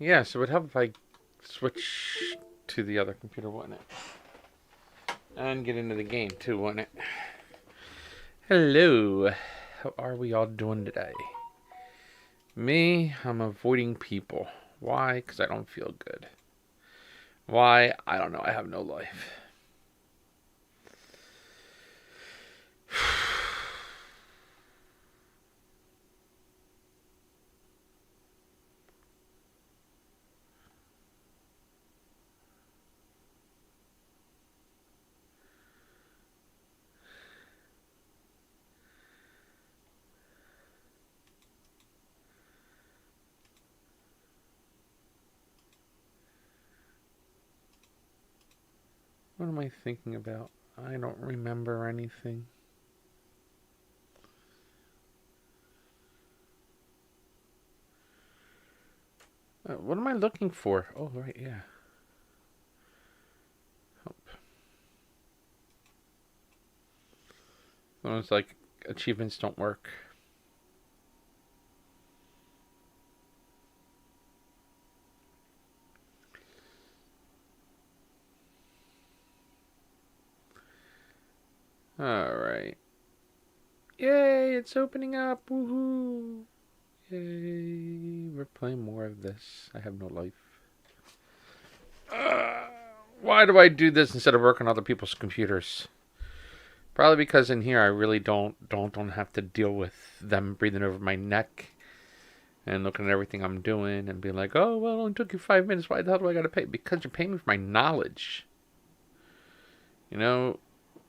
Yeah, so it would help if I switch to the other computer, wouldn't it? And get into the game too, wouldn't it? Hello. How are we all doing today? Me, I'm avoiding people. Why? Because I don't feel good. Why? I don't know. I have no life. What am I thinking about? I don't remember anything. What am I looking for? Oh, right, yeah. Help. So it's like achievements don't work. Alright. Yay, it's opening up. Woohoo. Yay. We're playing more of this. I have no life. Uh, why do I do this instead of working on other people's computers? Probably because in here I really don't have to deal with them breathing over my neck and looking at everything I'm doing and being like, oh well, it only took you 5 minutes. Why the hell do I gotta pay? Because you're paying me for my knowledge. You know,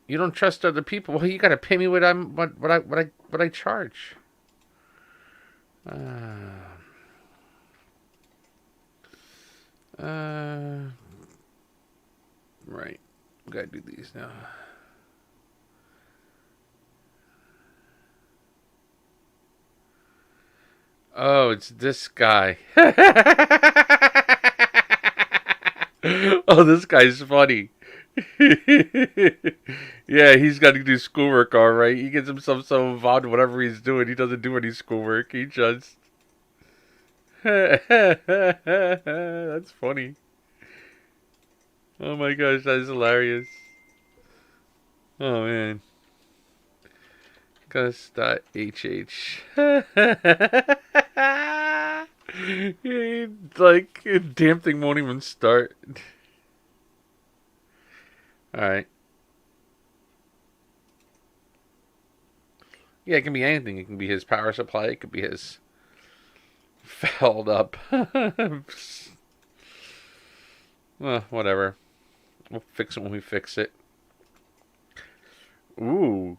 you don't trust other people. Well, you gotta pay me what I charge. Uh, uh, right. We gotta do these now. Oh, it's this guy. Oh, this guy's funny. Yeah, he's got to do schoolwork, all right. He gets himself so involved in whatever he's doing. He doesn't do any schoolwork. He just. That's funny. Oh my gosh, that's hilarious. Oh man. Gus.hh. Like, damn thing won't even start. Alright. Yeah, it can be anything. It can be his power supply. It could be his fouled up. Well, whatever. We'll fix it when we fix it. Ooh.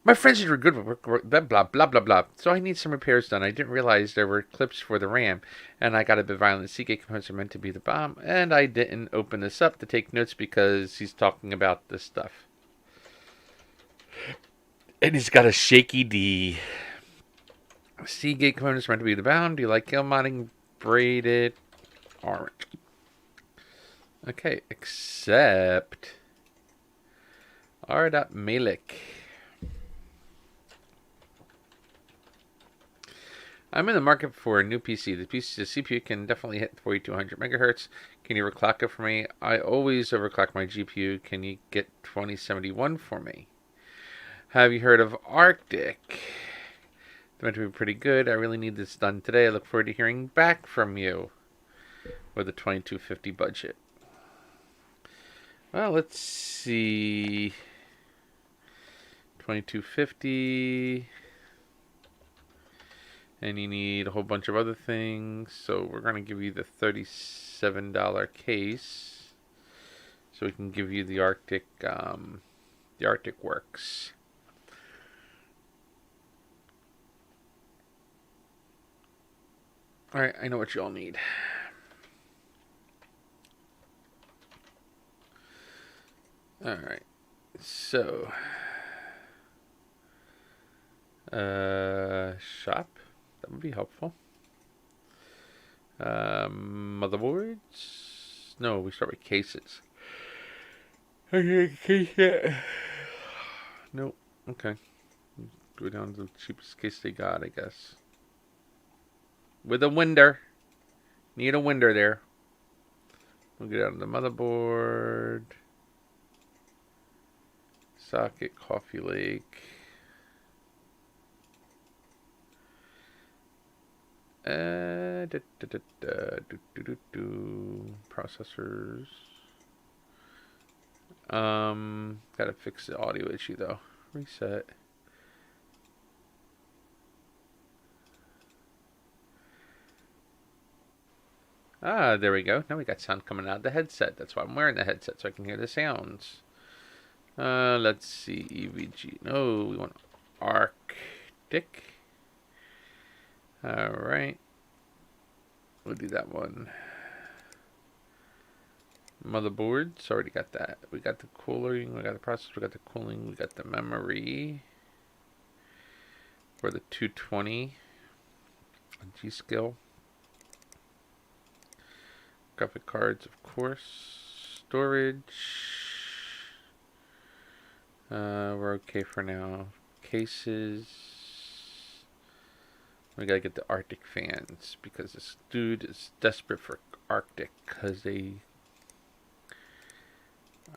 My friends are good with blah, blah, blah, blah, blah. So I need some repairs done. I didn't realize there were clips for the RAM, and I got a bit violent. Seagate components are meant to be the bomb, and I didn't open this up to take notes because he's talking about this stuff. And he's got a shaky D. Seagate components are meant to be the bomb. Do you like kill modding? Braided orange. Okay, except R.Malik. I'm in the market for a new PC. The CPU can definitely hit 4200 megahertz. Can you overclock it for me? I always overclock my GPU. Can you get 2071 for me? Have you heard of Arctic? It's meant to be pretty good. I really need this done today. I look forward to hearing back from you with a 2250 budget. Well, let's see. 2250. And you need a whole bunch of other things. So we're going to give you the $37 case. So we can give you the Arctic Works. Alright, I know what you all need. Alright. So shop. That would be helpful. Motherboards. No, we start with cases. Okay, case yet. Nope. Okay. Go down to the cheapest case they got, I guess. With a winder. Need a window there. We'll get out of the motherboard. Socket, Coffee Lake. Processors. Gotta fix the audio issue though. Reset. Ah, there we go. Now we got sound coming out of the headset. That's why I'm wearing the headset, so I can hear the sounds. Let's see. EVG. No, we want Arctic. Alright. We'll do that one. Motherboards. Already got that. We got the cooling. We got the processor. We got the cooling. We got the memory. For the 220. G-Skill. Graphic cards, of course. Storage. We're okay for now. Cases. We gotta get the Arctic fans because this dude is desperate for Arctic because they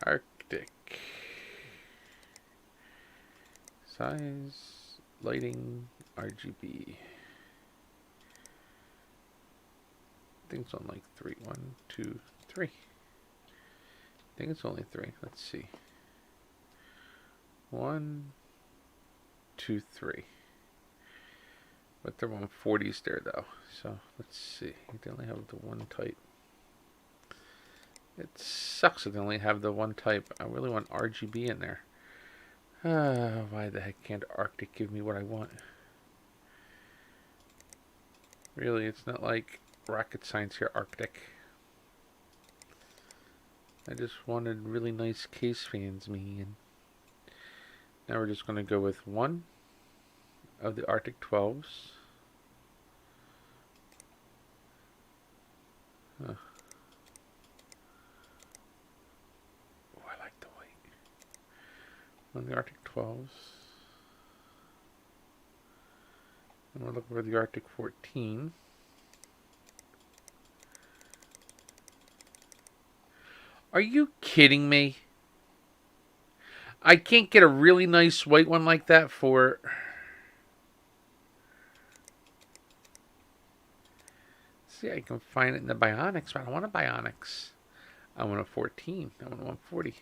Arctic size, lighting, RGB. I think it's on like 3. 1, 2, 3. I think it's only 3. Let's see. 1, 2, 3. But they're 140s there though. So let's see. They only have the one type. It sucks that they only have the one type. I really want RGB in there. Why the heck can't Arctic give me what I want? Really, it's not like rocket science here, Arctic. I just wanted really nice case fans, man. Now we're just going to go with one of the Arctic 12s. Oh, I like the white. One of the Arctic 12s. And we're looking for the Arctic 14. Are you kidding me? I can't get a really nice white one like that for... See, I can find it in the Bionics, but I don't want a Bionics. I want a 14. I want a 140.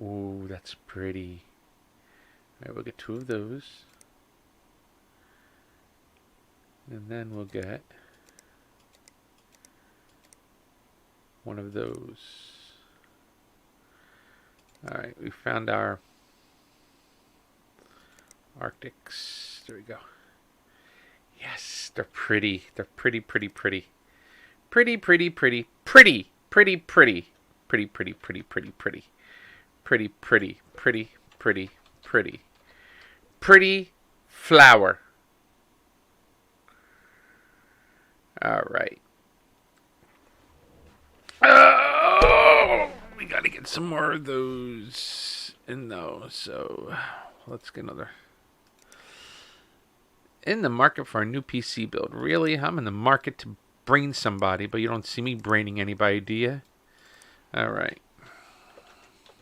Ooh, that's pretty. Alright, we'll get 2 of those. And then we'll get one of those. Alright, we found our Arctics. There we go. Yes, they're pretty. They're pretty, pretty, pretty. Pretty, pretty, pretty, pretty, pretty, pretty, pretty, pretty, pretty, pretty, pretty, pretty, pretty, pretty, pretty, pretty, pretty flower. All right. Oh, we gotta get some more of those in those. So let's get another. In the market for a new PC build. Really? I'm in the market to brain somebody, but you don't see me braining anybody, do you? Alright.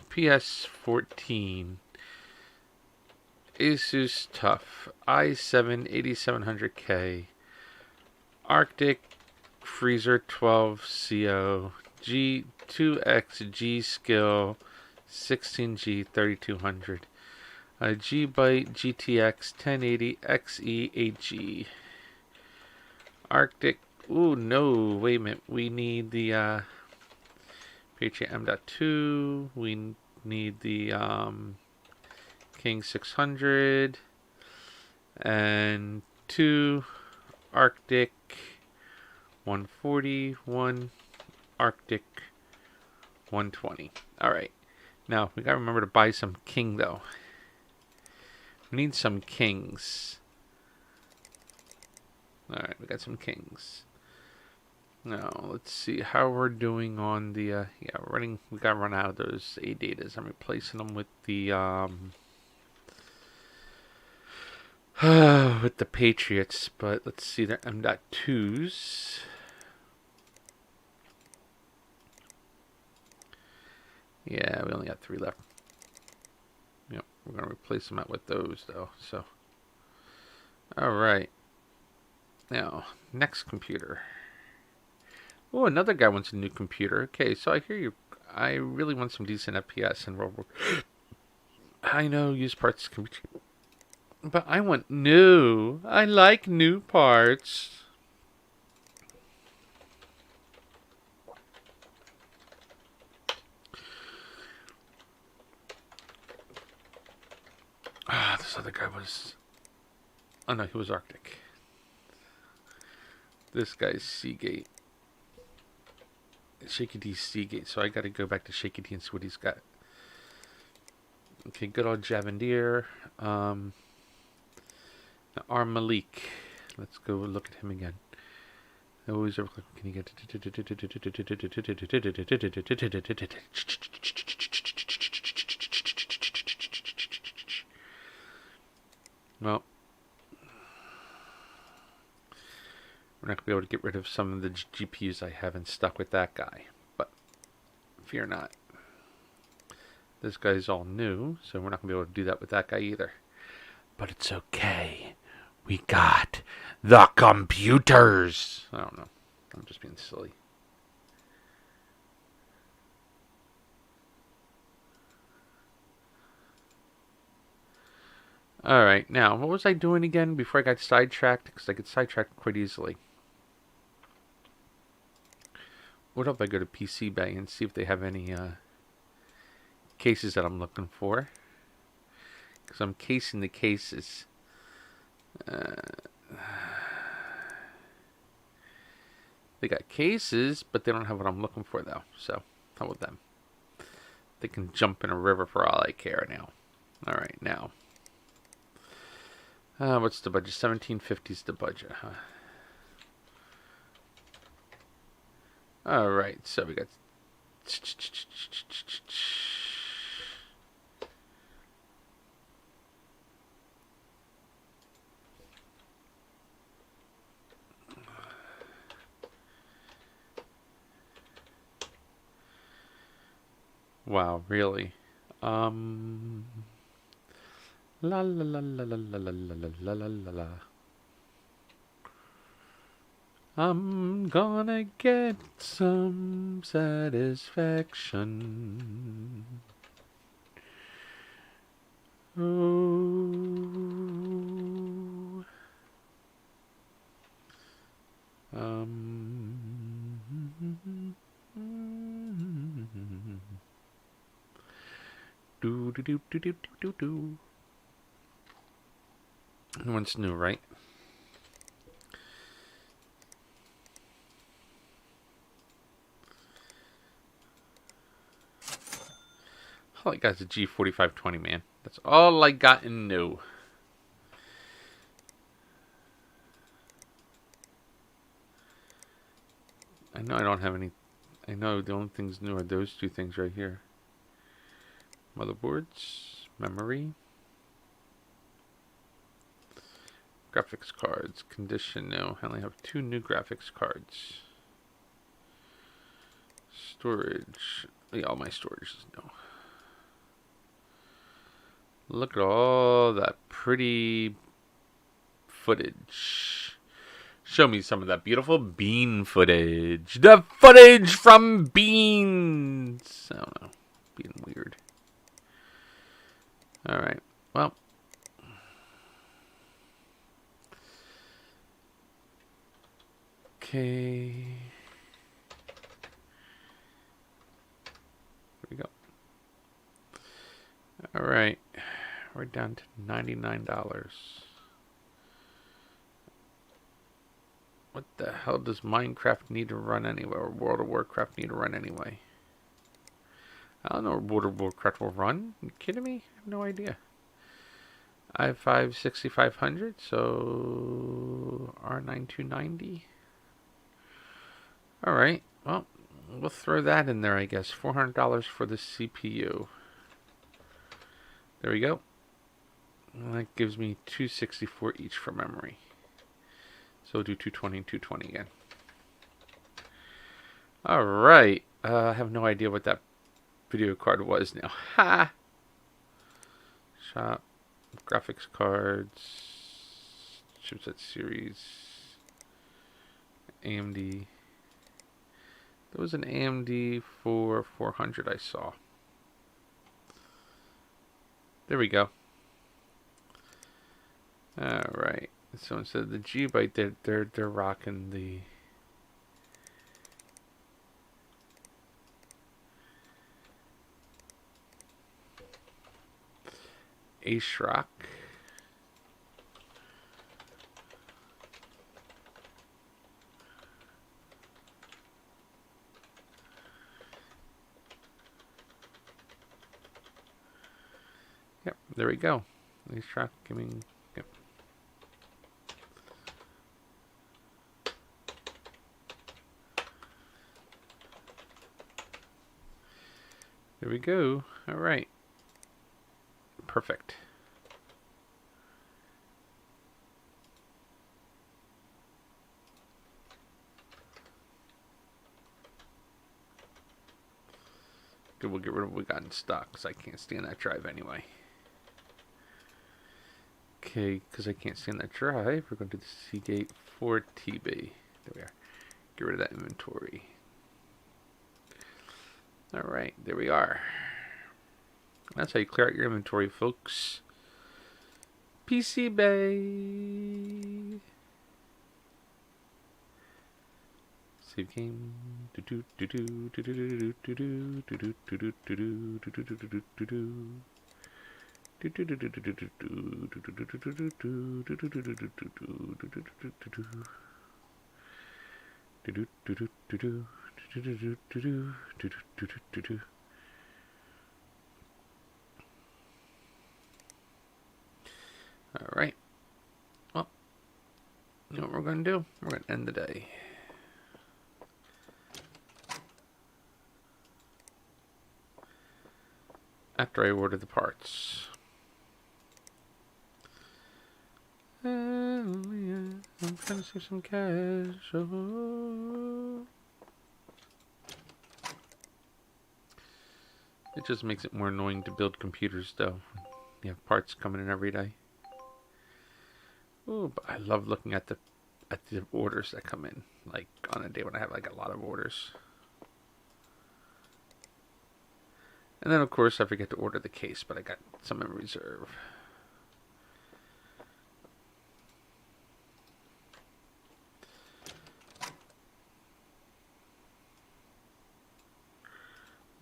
PS14. Asus TUF. i7 8700K. Arctic Freezer 12 CO. G2X G-Skill 16G 3200. G-Byte GTX 1080 XE 8G. Arctic. Ooh, no. Wait a minute. We need the PHA M.2. We need the King 600. And 2 Arctic 140. 1 Arctic 120. Alright. Now, we gotta remember to buy some King, though. We need some Kings. Alright, we got some Kings. Now, let's see how we're doing on the, yeah, we gotta run out of those ADATAs. I'm replacing them with the, with the Patriots, but let's see their M.2s. Yeah, we only got 3 left. Yep, we're going to replace them out with those, though. So, all right. Now, next computer. Oh, another guy wants a new computer. Okay, so I hear you. I really want some decent FPS in World War. I know used parts can be cheap, but I want new. I like new parts. Ah, this other guy was. Oh no, he was Arctic. This guy's Seagate. Shaky D Seagate. So I got to go back to Shaky D and see what he's got. Okay, good old Javandir. Now Malik. Let's go look at him again. Always can you get? Well, we're not going to be able to get rid of some of the GPUs I haven't stuck with that guy. But fear not. This guy's all new, so we're not going to be able to do that with that guy either. But it's okay. We got the computers. I don't know. I'm just being silly. Alright, now, what was I doing again before I got sidetracked? Because I get sidetracked quite easily. What if I go to PC Bay and see if they have any cases that I'm looking for? Because I'm casing the cases. They got cases, but they don't have what I'm looking for, though. So, how about them? They can jump in a river for all I care now. Alright, now. What's the budget? 1750 is the budget, huh? Alright, so we got... Wow, really? La la la la la la la la la la la la. I'm gonna get some satisfaction. Oh. Do do do do do do do. One's new, right? All I got is a G4520, man. That's all I got in new. I know I don't have any. I know the only things new are those 2 things right here. Motherboards, memory, graphics cards, condition new. I only have 2 new graphics cards. Storage. Yeah, all my storage is new. Look at all that pretty footage. Show me some of that beautiful bean footage. The footage from beans. I don't know. Being weird. Alright. Well. Okay. Here we go. Alright. We're down to $99. What the hell does Minecraft need to run anyway? Or World of Warcraft need to run anyway? I don't know where World of Warcraft will run. Are you kidding me? I have no idea. i5 6500, so R9 290. Alright, well, we'll throw that in there, I guess. $400 for the CPU. There we go. And that gives me 264 each for memory. So we'll do 220 and 220 again. Alright. I have no idea what that video card was now. Ha! Shop. Graphics cards. Chipset series. AMD. There was an AMD for 400 I saw. There we go. Alright. So instead of the Gigabyte, they're rocking the ASRock. Yep, there we go. ASRock giving. Yep. There we go. All right. Perfect. Good, we'll get rid of what we got in stock because I can't stand that drive anyway. Okay, because I can't stand that drive, we're going to do the Seagate 4TB. There we are. Get rid of that inventory. Alright, there we are. That's how you clear out your inventory, folks. PC Bay. Save game. Alright. Well, you know what we're going to do? We're going to end the day. After I order the parts. Oh, yeah. I'm trying to save some cash. Oh. It just makes it more annoying to build computers, though. You have parts coming in every day. Oh, but I love looking at the orders that come in, like on a day when I have like a lot of orders. And then, of course, I forget to order the case, but I got some in reserve.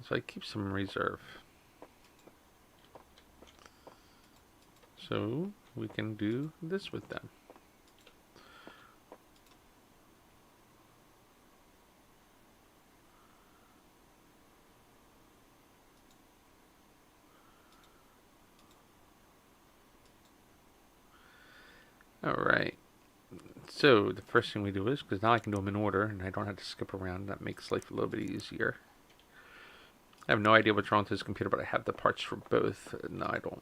So I keep some in reserve. So we can do this with them. Alright. So the first thing we do is, because now I can do them in order and I don't have to skip around, that makes life a little bit easier. I have no idea what's wrong with this computer, but I have the parts for both. No, I don't.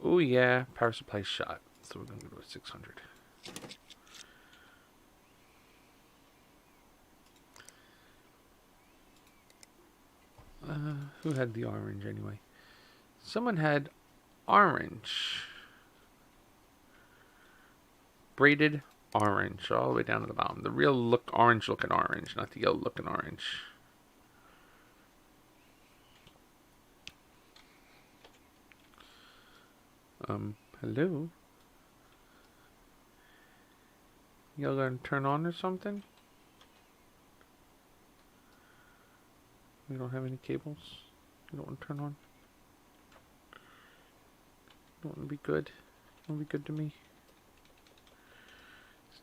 Oh yeah, power supply shot. So we're going to go to 600. Who had the orange anyway? Someone had orange. Braided orange all the way down to the bottom. The real look orange looking orange, not the yellow looking orange. Hello? Y'all gonna turn on or something? We don't have any cables. You don't want to turn on? You don't want to be good? You want to be good to me?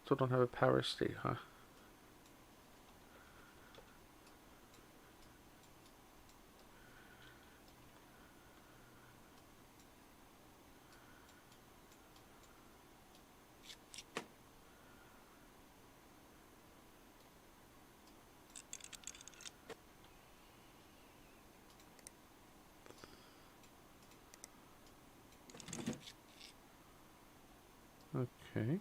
Still don't have a power state, huh? Okay.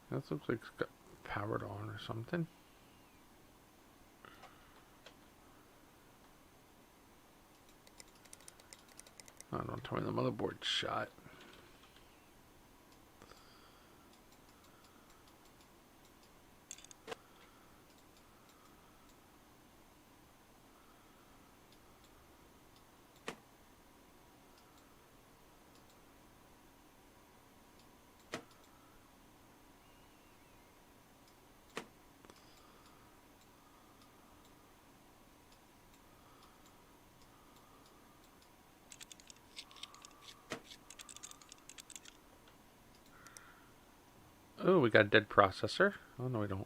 That looks like it's got powered on or something. Oh, don't tell me the motherboard's shot. Oh, we got a dead processor. Oh, no, we don't.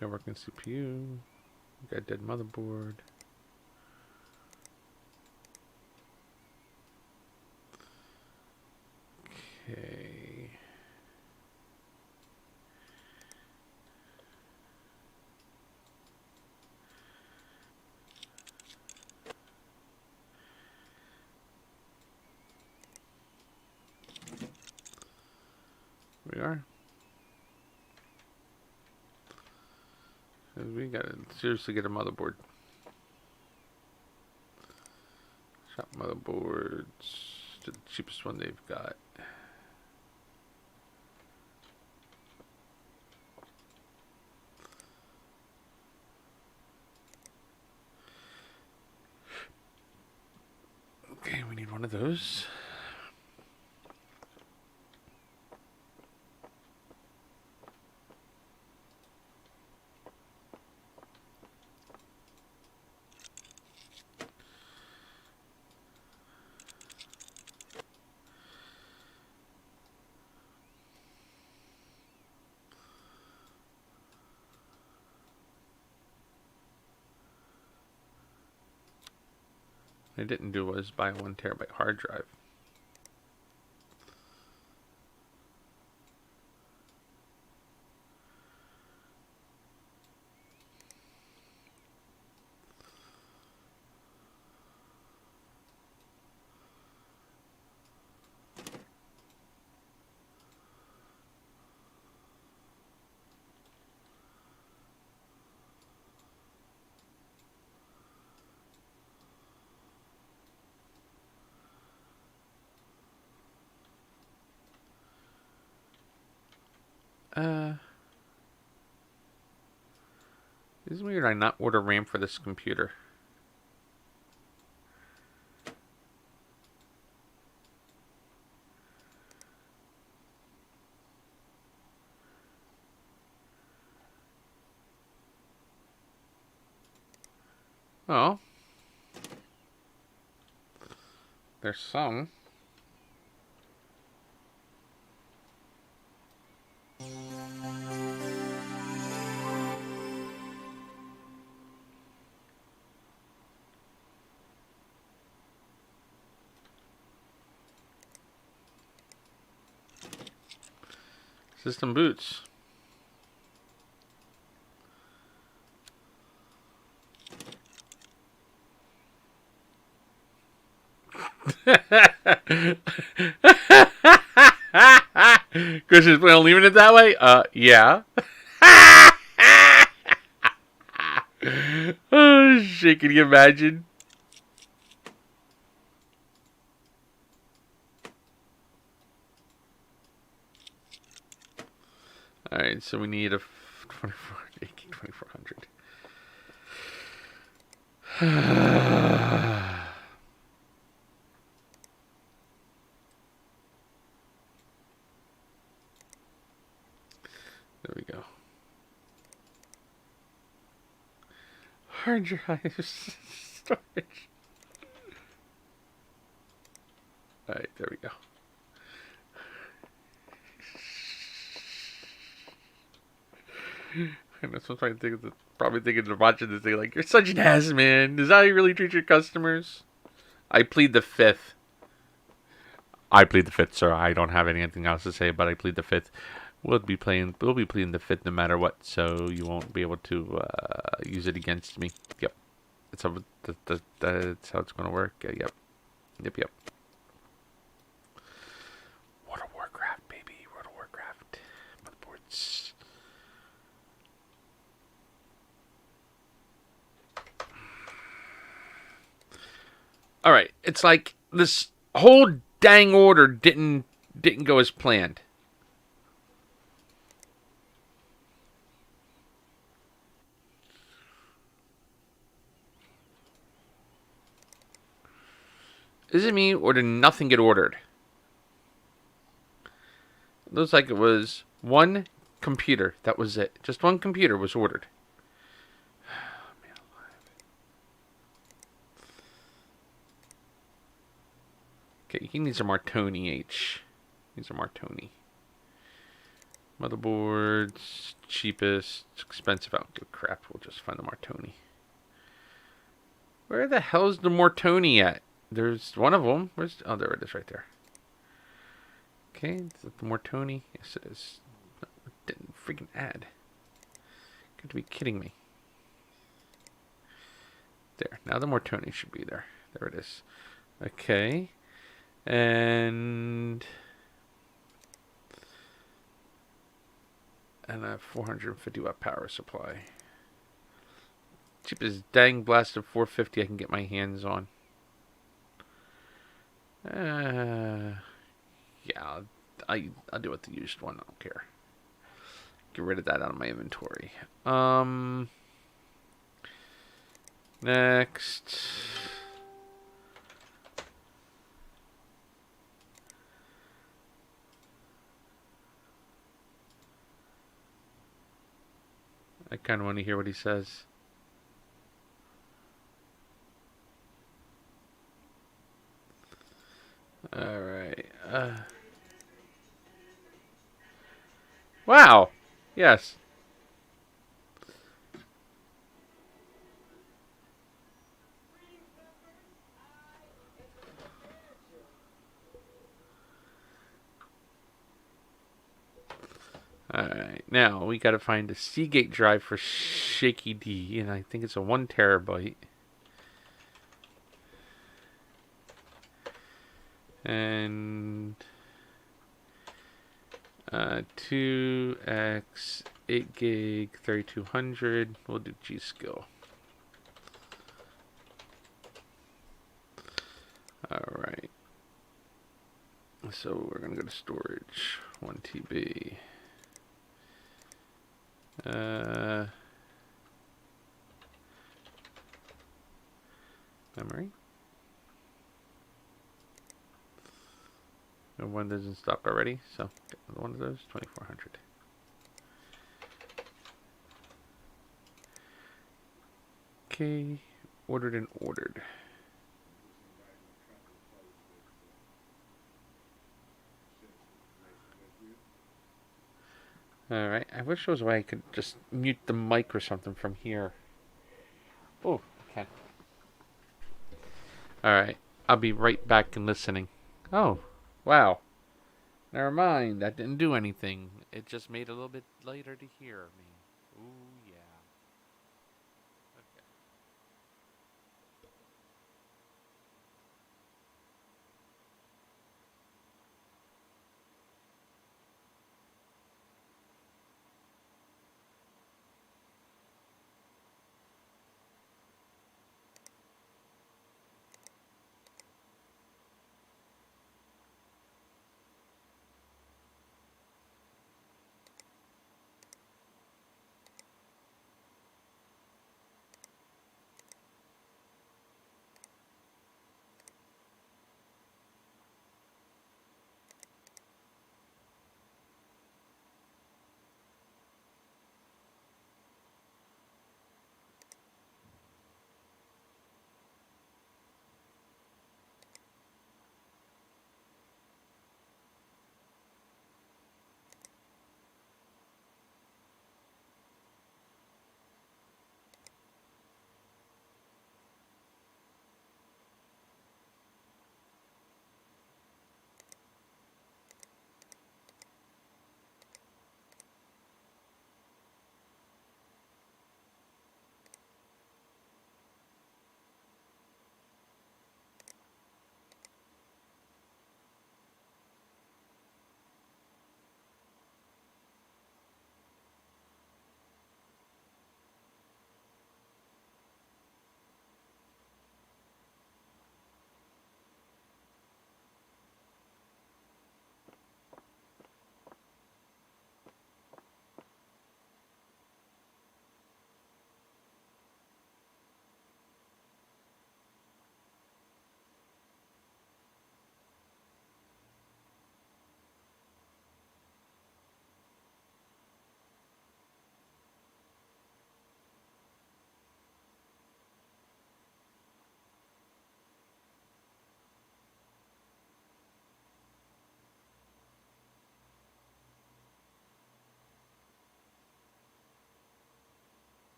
Got a working CPU. We got a dead motherboard. Okay. We are. We gotta seriously get a motherboard. Shop motherboards. The cheapest one they've got. Okay, we need one of those. What I didn't do was buy a 1 terabyte hard drive. It's weird I not order RAM for this computer. Oh. There's some. System boots. Christian's plan on leaving it that way? Yeah. Oh, shit, can you imagine? Alright, so we need a 2400. There we go. Hard drives. Storage. Alright, there we go. And that's what I'm probably thinking of watching this thing like, you're such an ass, man. Is that how you really treat your customers? I plead the fifth. I plead the fifth, sir. I don't have anything else to say, but I plead the fifth. We'll be pleading the fifth no matter what, so you won't be able to use it against me. Yep. That's how it's going to work. Yep. Yep. It's like this whole dang order didn't go as planned. Is it me or did nothing get ordered? It looks like it was one computer. That was it. Just one computer was ordered. Okay, he needs a Martoni H. Needs a Martoni. Motherboards, cheapest, expensive. I don't give a crap. We'll just find the Martoni. Where the hell's the Martoni at? There's one of them. Where's? Oh, there it is, right there. Okay, is that the Martoni? Yes, it is. No, it didn't freaking add. Got to be kidding me. There. Now the Martoni should be there. There it is. Okay. And a 450 watt power supply. Cheapest dang blasted 450 I can get my hands on. Yeah, I'll do it the used one. I don't care. Get rid of that out of my inventory. Next. I kind of want to hear what he says. All right. Wow. Yes. Alright, now we gotta find a Seagate drive for Shaky D, and I think it's a 1 terabyte. And 2x 8 gig 3200. We'll do G Skill. Alright. So we're gonna go to storage. 1 TB. Memory. And one doesn't stock already, so get one of those. 2400. Okay, ordered and ordered. Alright, I wish there was a way I could just mute the mic or something from here. Oh, okay. Alright, I'll be right back and listening. Oh, wow. Never mind, that didn't do anything. It just made it a little bit lighter to hear me. Ooh, yeah. Okay.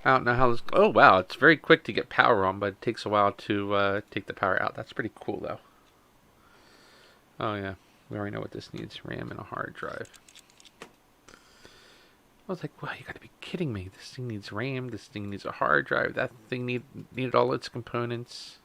I don't know how this. Oh wow, it's very quick to get power on, but it takes a while to take the power out. That's pretty cool though. Oh yeah, we already know what this needs: RAM and a hard drive. I was like, wow, you gotta be kidding me. This thing needs RAM, this thing needs a hard drive, that thing needed all its components.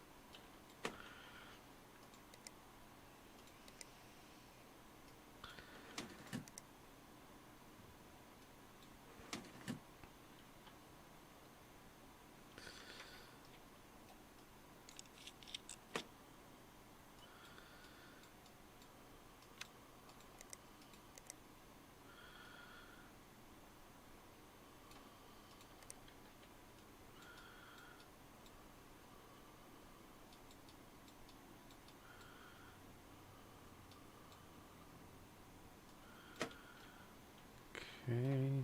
Okay,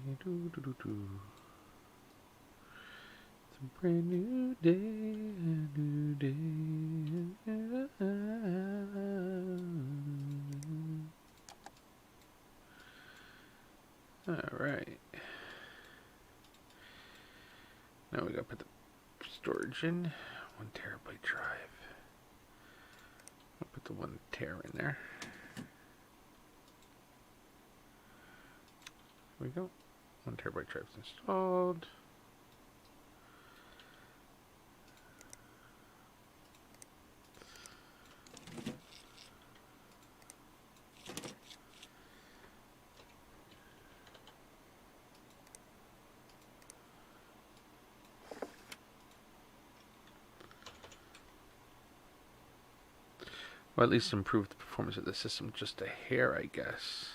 It's a brand new day, a new day. Alright. Now we gotta put the storage in. 1 TB drive. I'll put the 1 TB in there. There we go. 1 TB drive installed. Or at least improve the performance of the system just a hair, I guess.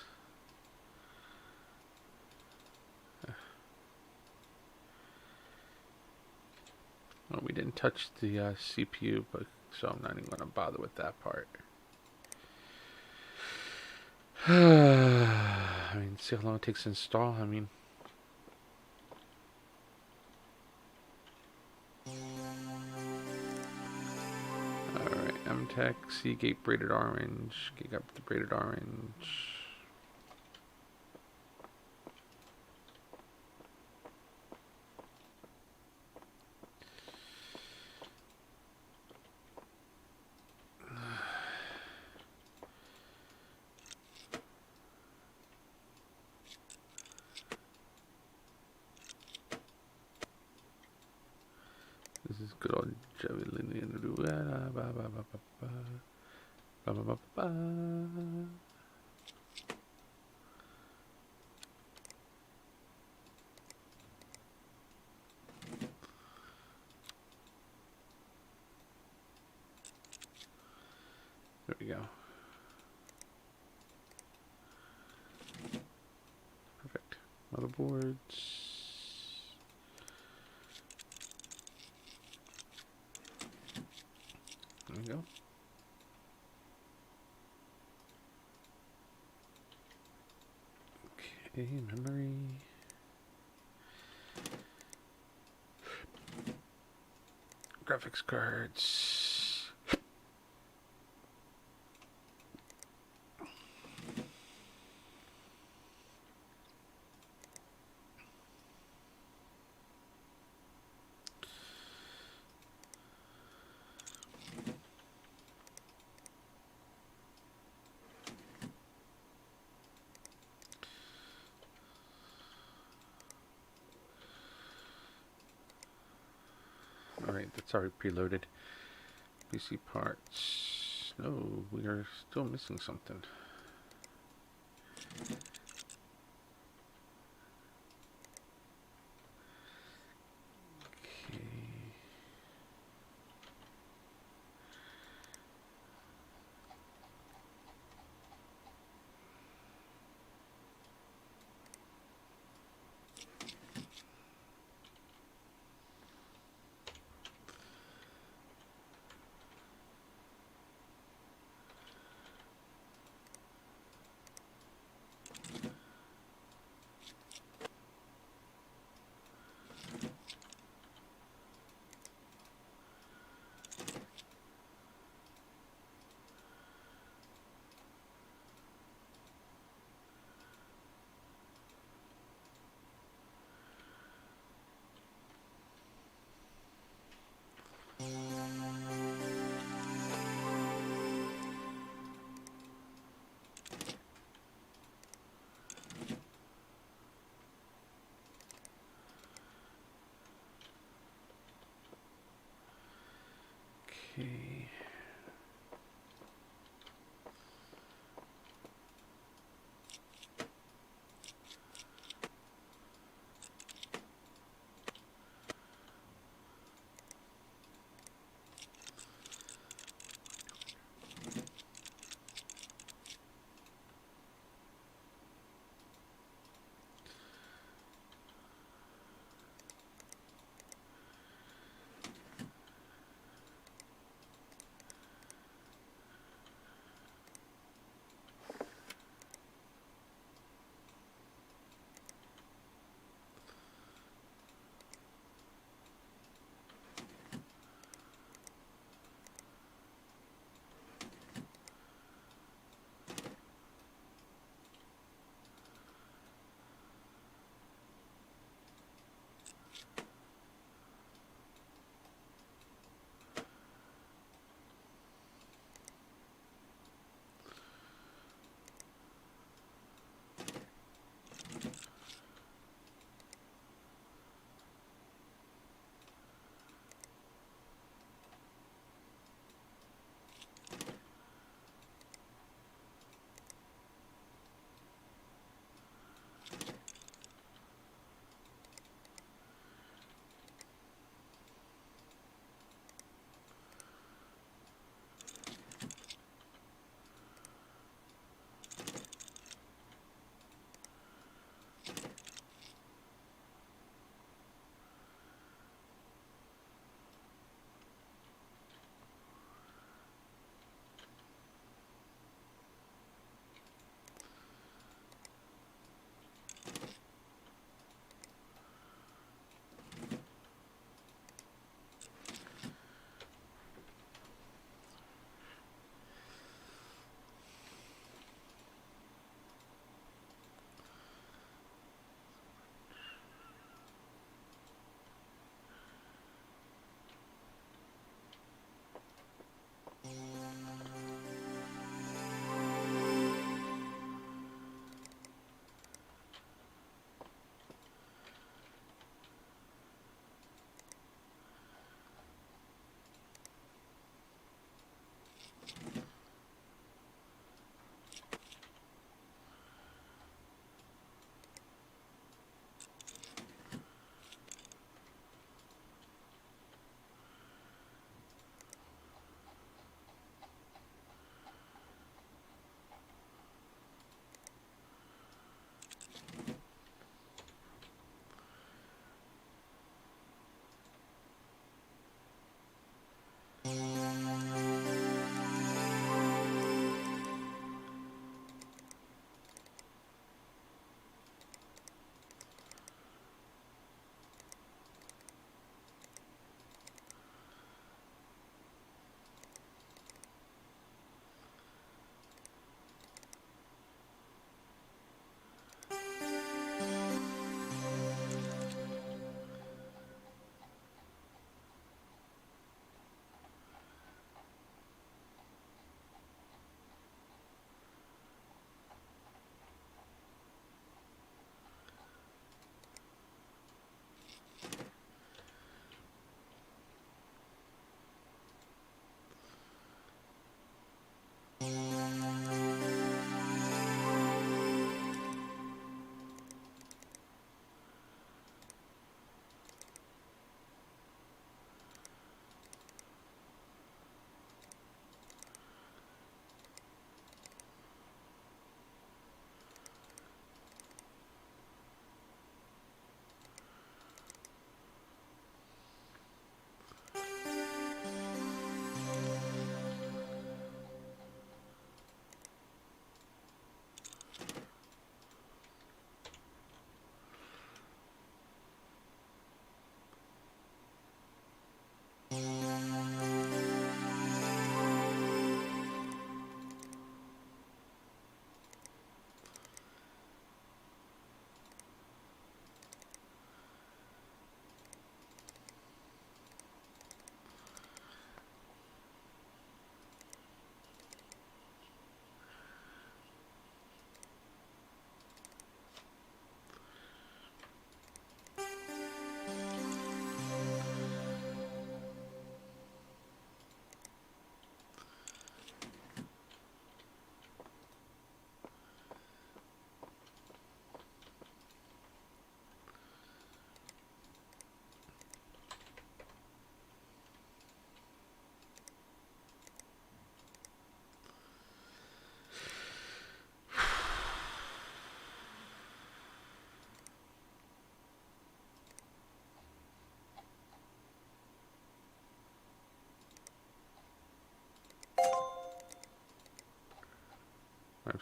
Well, we didn't touch the CPU, but so I'm not even going to bother with that part. I mean, see how long it takes to install. I mean, alright, MTech, Seagate braided orange, gig up the braided orange. This is good old There we go. Perfect. Motherboards. There we go. Okay, memory. Graphics cards. Alright, that's already preloaded. PC parts. No, we are still missing something. Okay.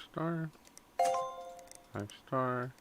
4-star. 5-star.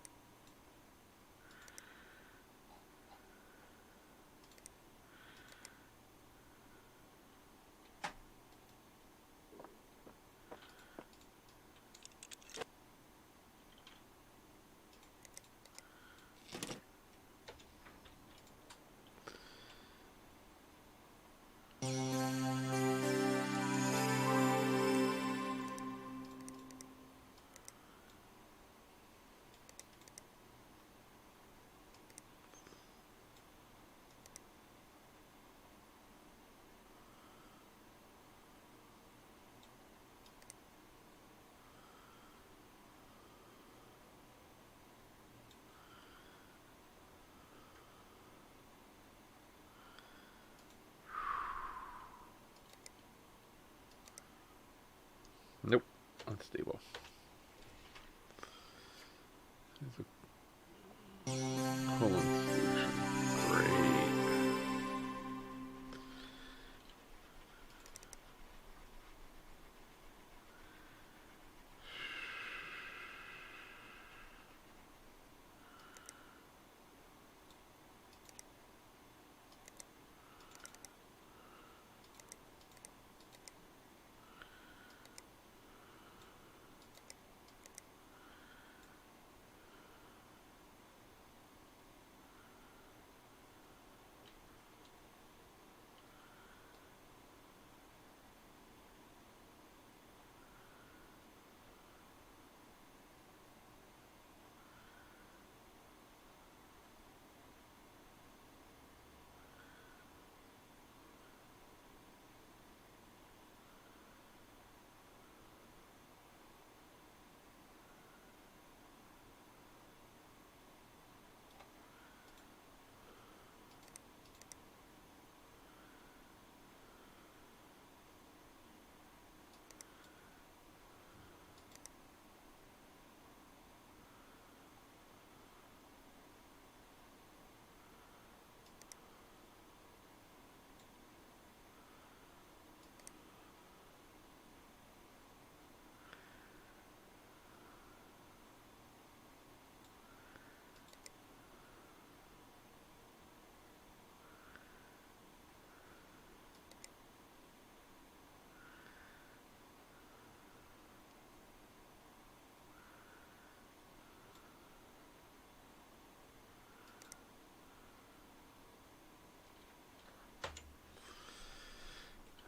Nope, unstable. Colon solution. Great.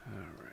Alright.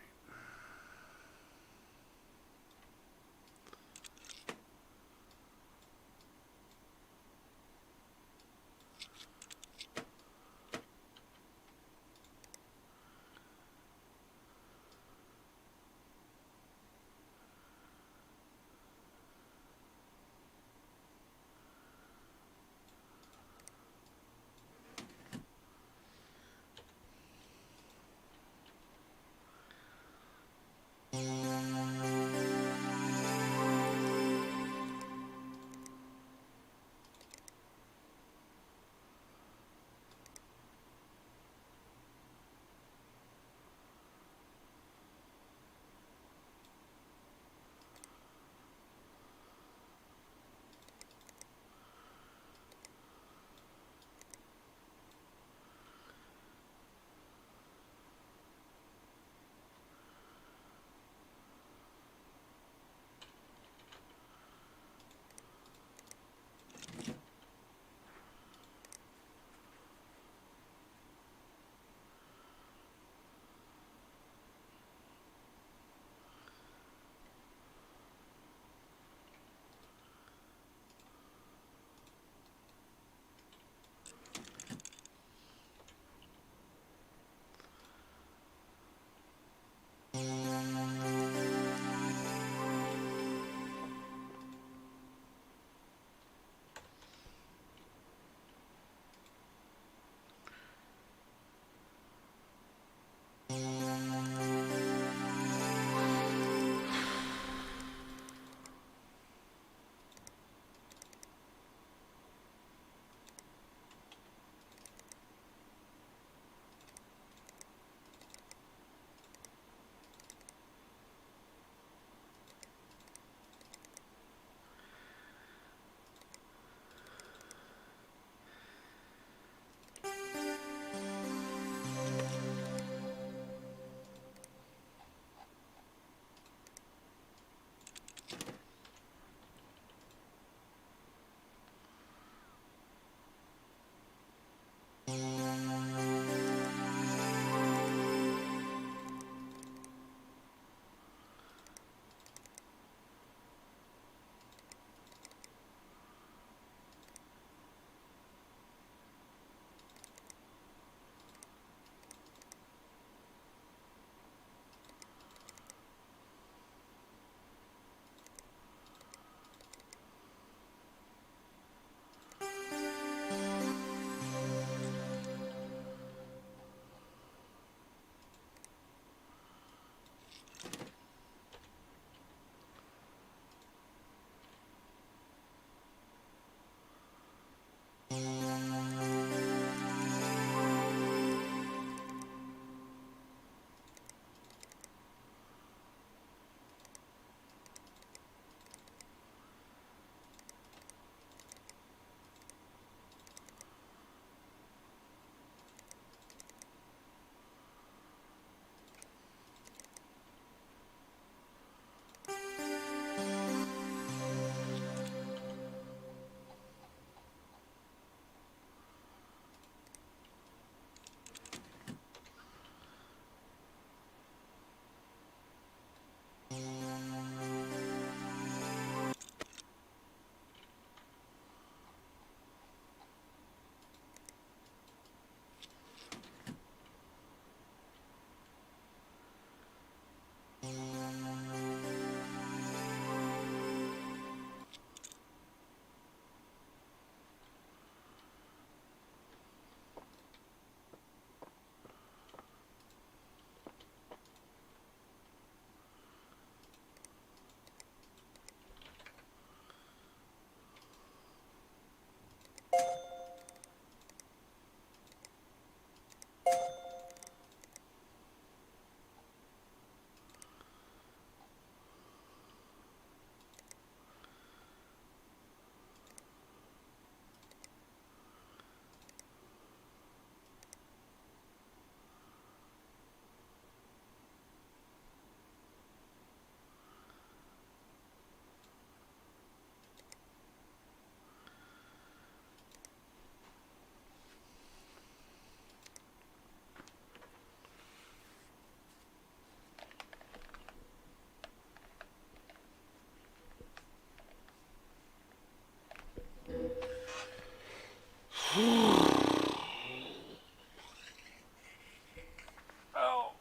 Oh,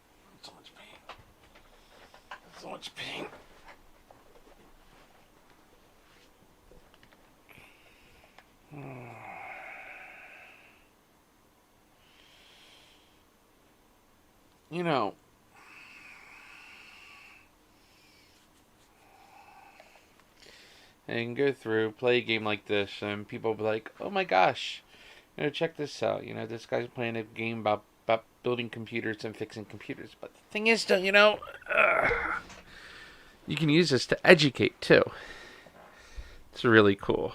so much pain. So much pain. You know, and go through, play a game like this, and people will be like, "Oh my gosh, check this out. This guy's playing a game about building computers and fixing computers." But the thing is, though, you can use this to educate too. It's really cool.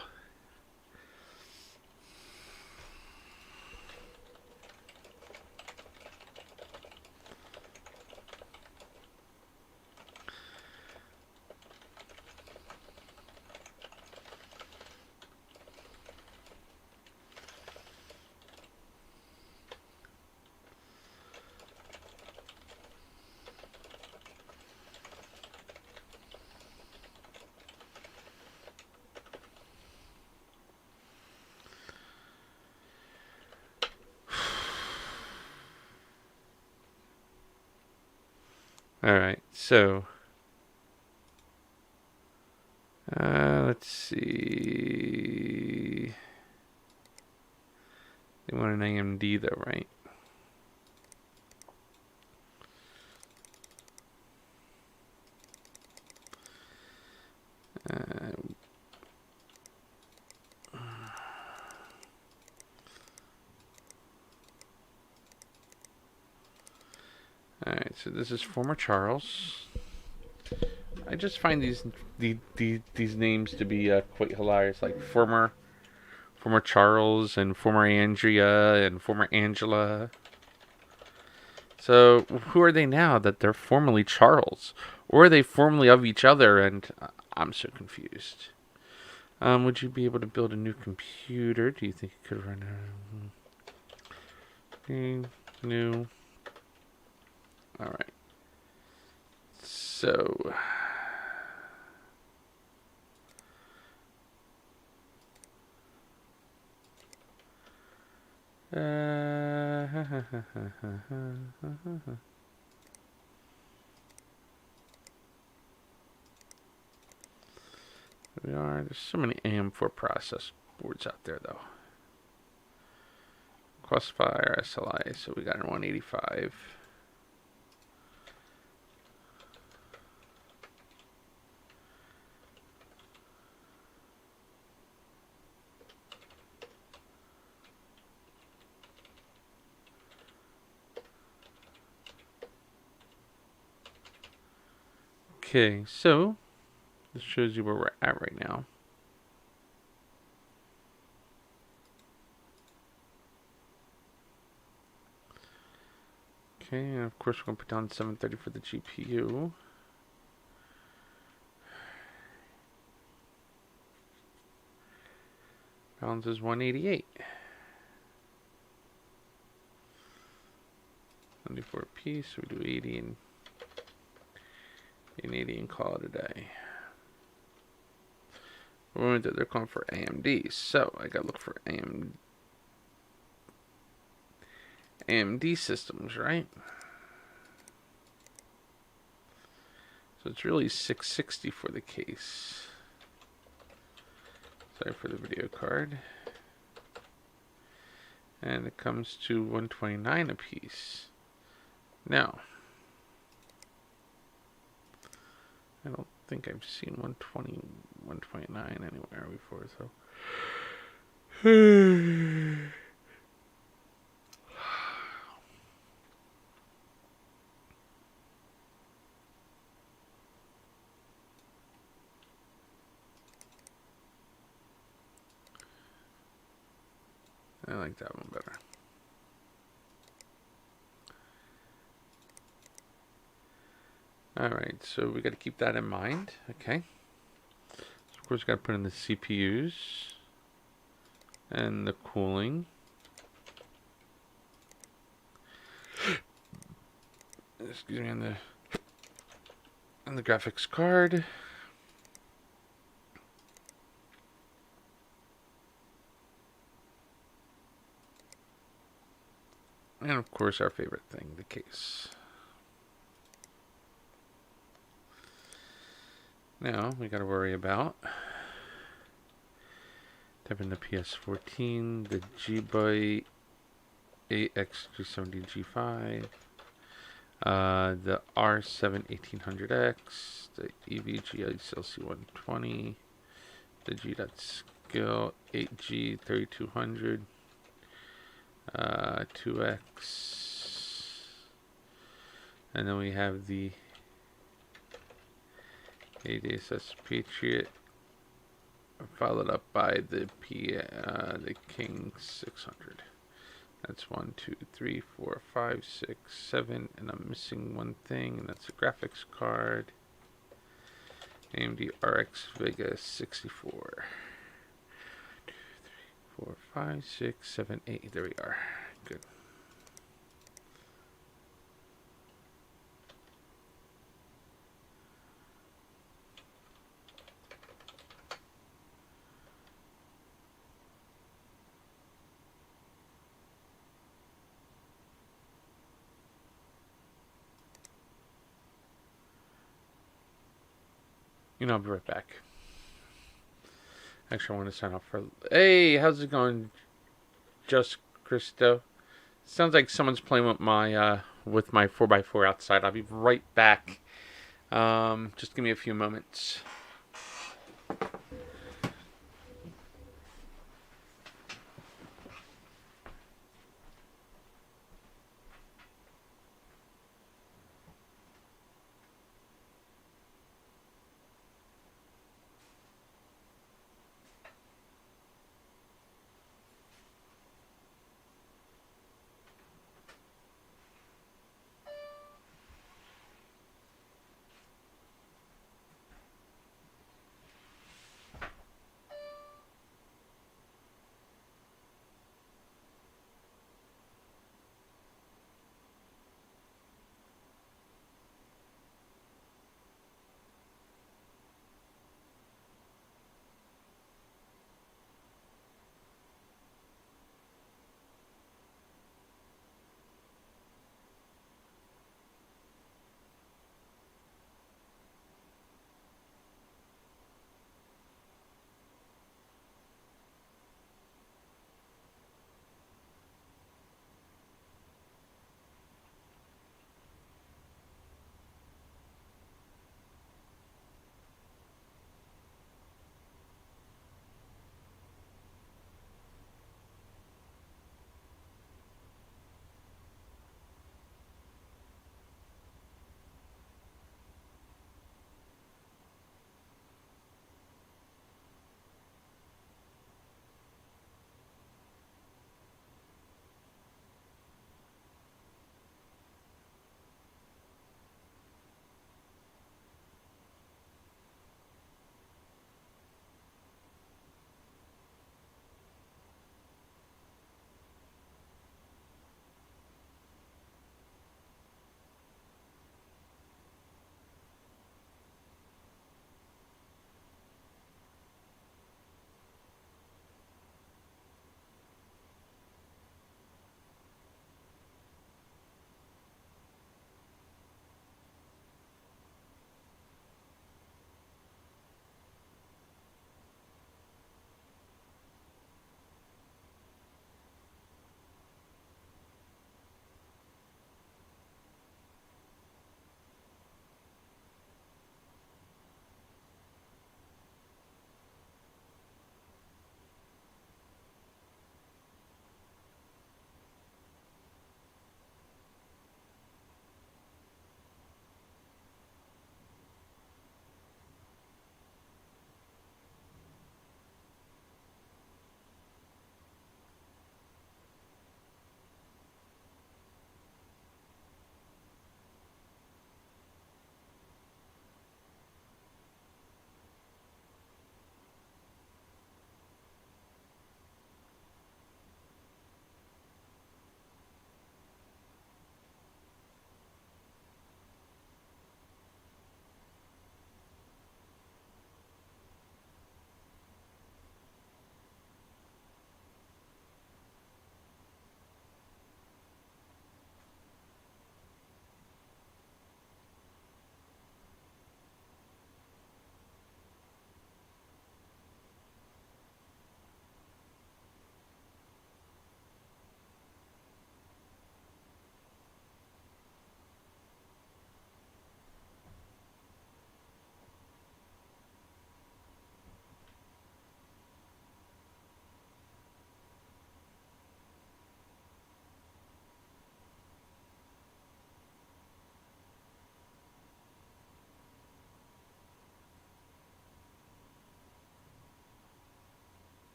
All right, so let's see. They want an AMD though, right? All right, so this is former Charles. I just find these names to be quite hilarious, like former Charles and former Andrea and former Angela. So who are they now that they're formerly Charles, or are they formerly of each other? And I'm so confused. Would you be able to build a new computer? Do you think it could run new? All right. So. We are. There's so many AM4 process boards out there, though. Crossfire SLI, so we got a 185. Okay, so this shows you where we're at right now. Okay, and of course we're going to put down 730 for the GPU. Balance is 188. 94 a piece, so we do 80 and 80 and call it a day. They're calling for AMD, so I gotta look for AMD systems, right? So it's really 660 for the case. Sorry for the video card. And it comes to 129 a piece. Now, I don't think I've seen 120, 129 anywhere before, so. I like that one better. Alright, so we got to keep that in mind. Okay. So of course, got to put in the CPUs and the cooling. Excuse me, and the graphics card. And of course, our favorite thing, the case. Now we got to worry about tapping the PS14, the G-Byte AX370G5, the R7 1800X, the EVGA CLC120, the G.Skill 8G 3200, 2X, and then we have the ADSS Patriot, followed up by the King 600. That's 1, 2, 3, 4, 5, 6, 7, and I'm missing one thing, and that's a graphics card. AMD RX Vega 64. 2, 3, 4, 5, 6, 7, 8. There we are. Good. I'll be right back. Actually, I want to sign off for... Hey, how's it going, Just Christo? Sounds like someone's playing with my 4x4 outside. I'll be right back. Just give me a few moments.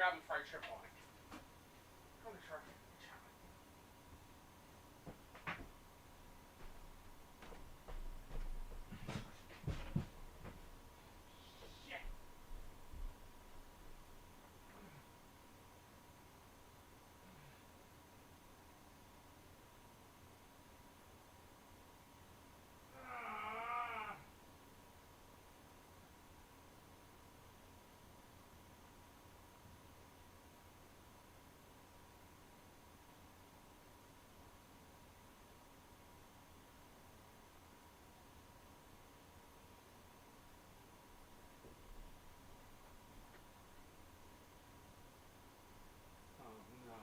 out before I trip on it. Come on, Charlie. Shit. Oh no.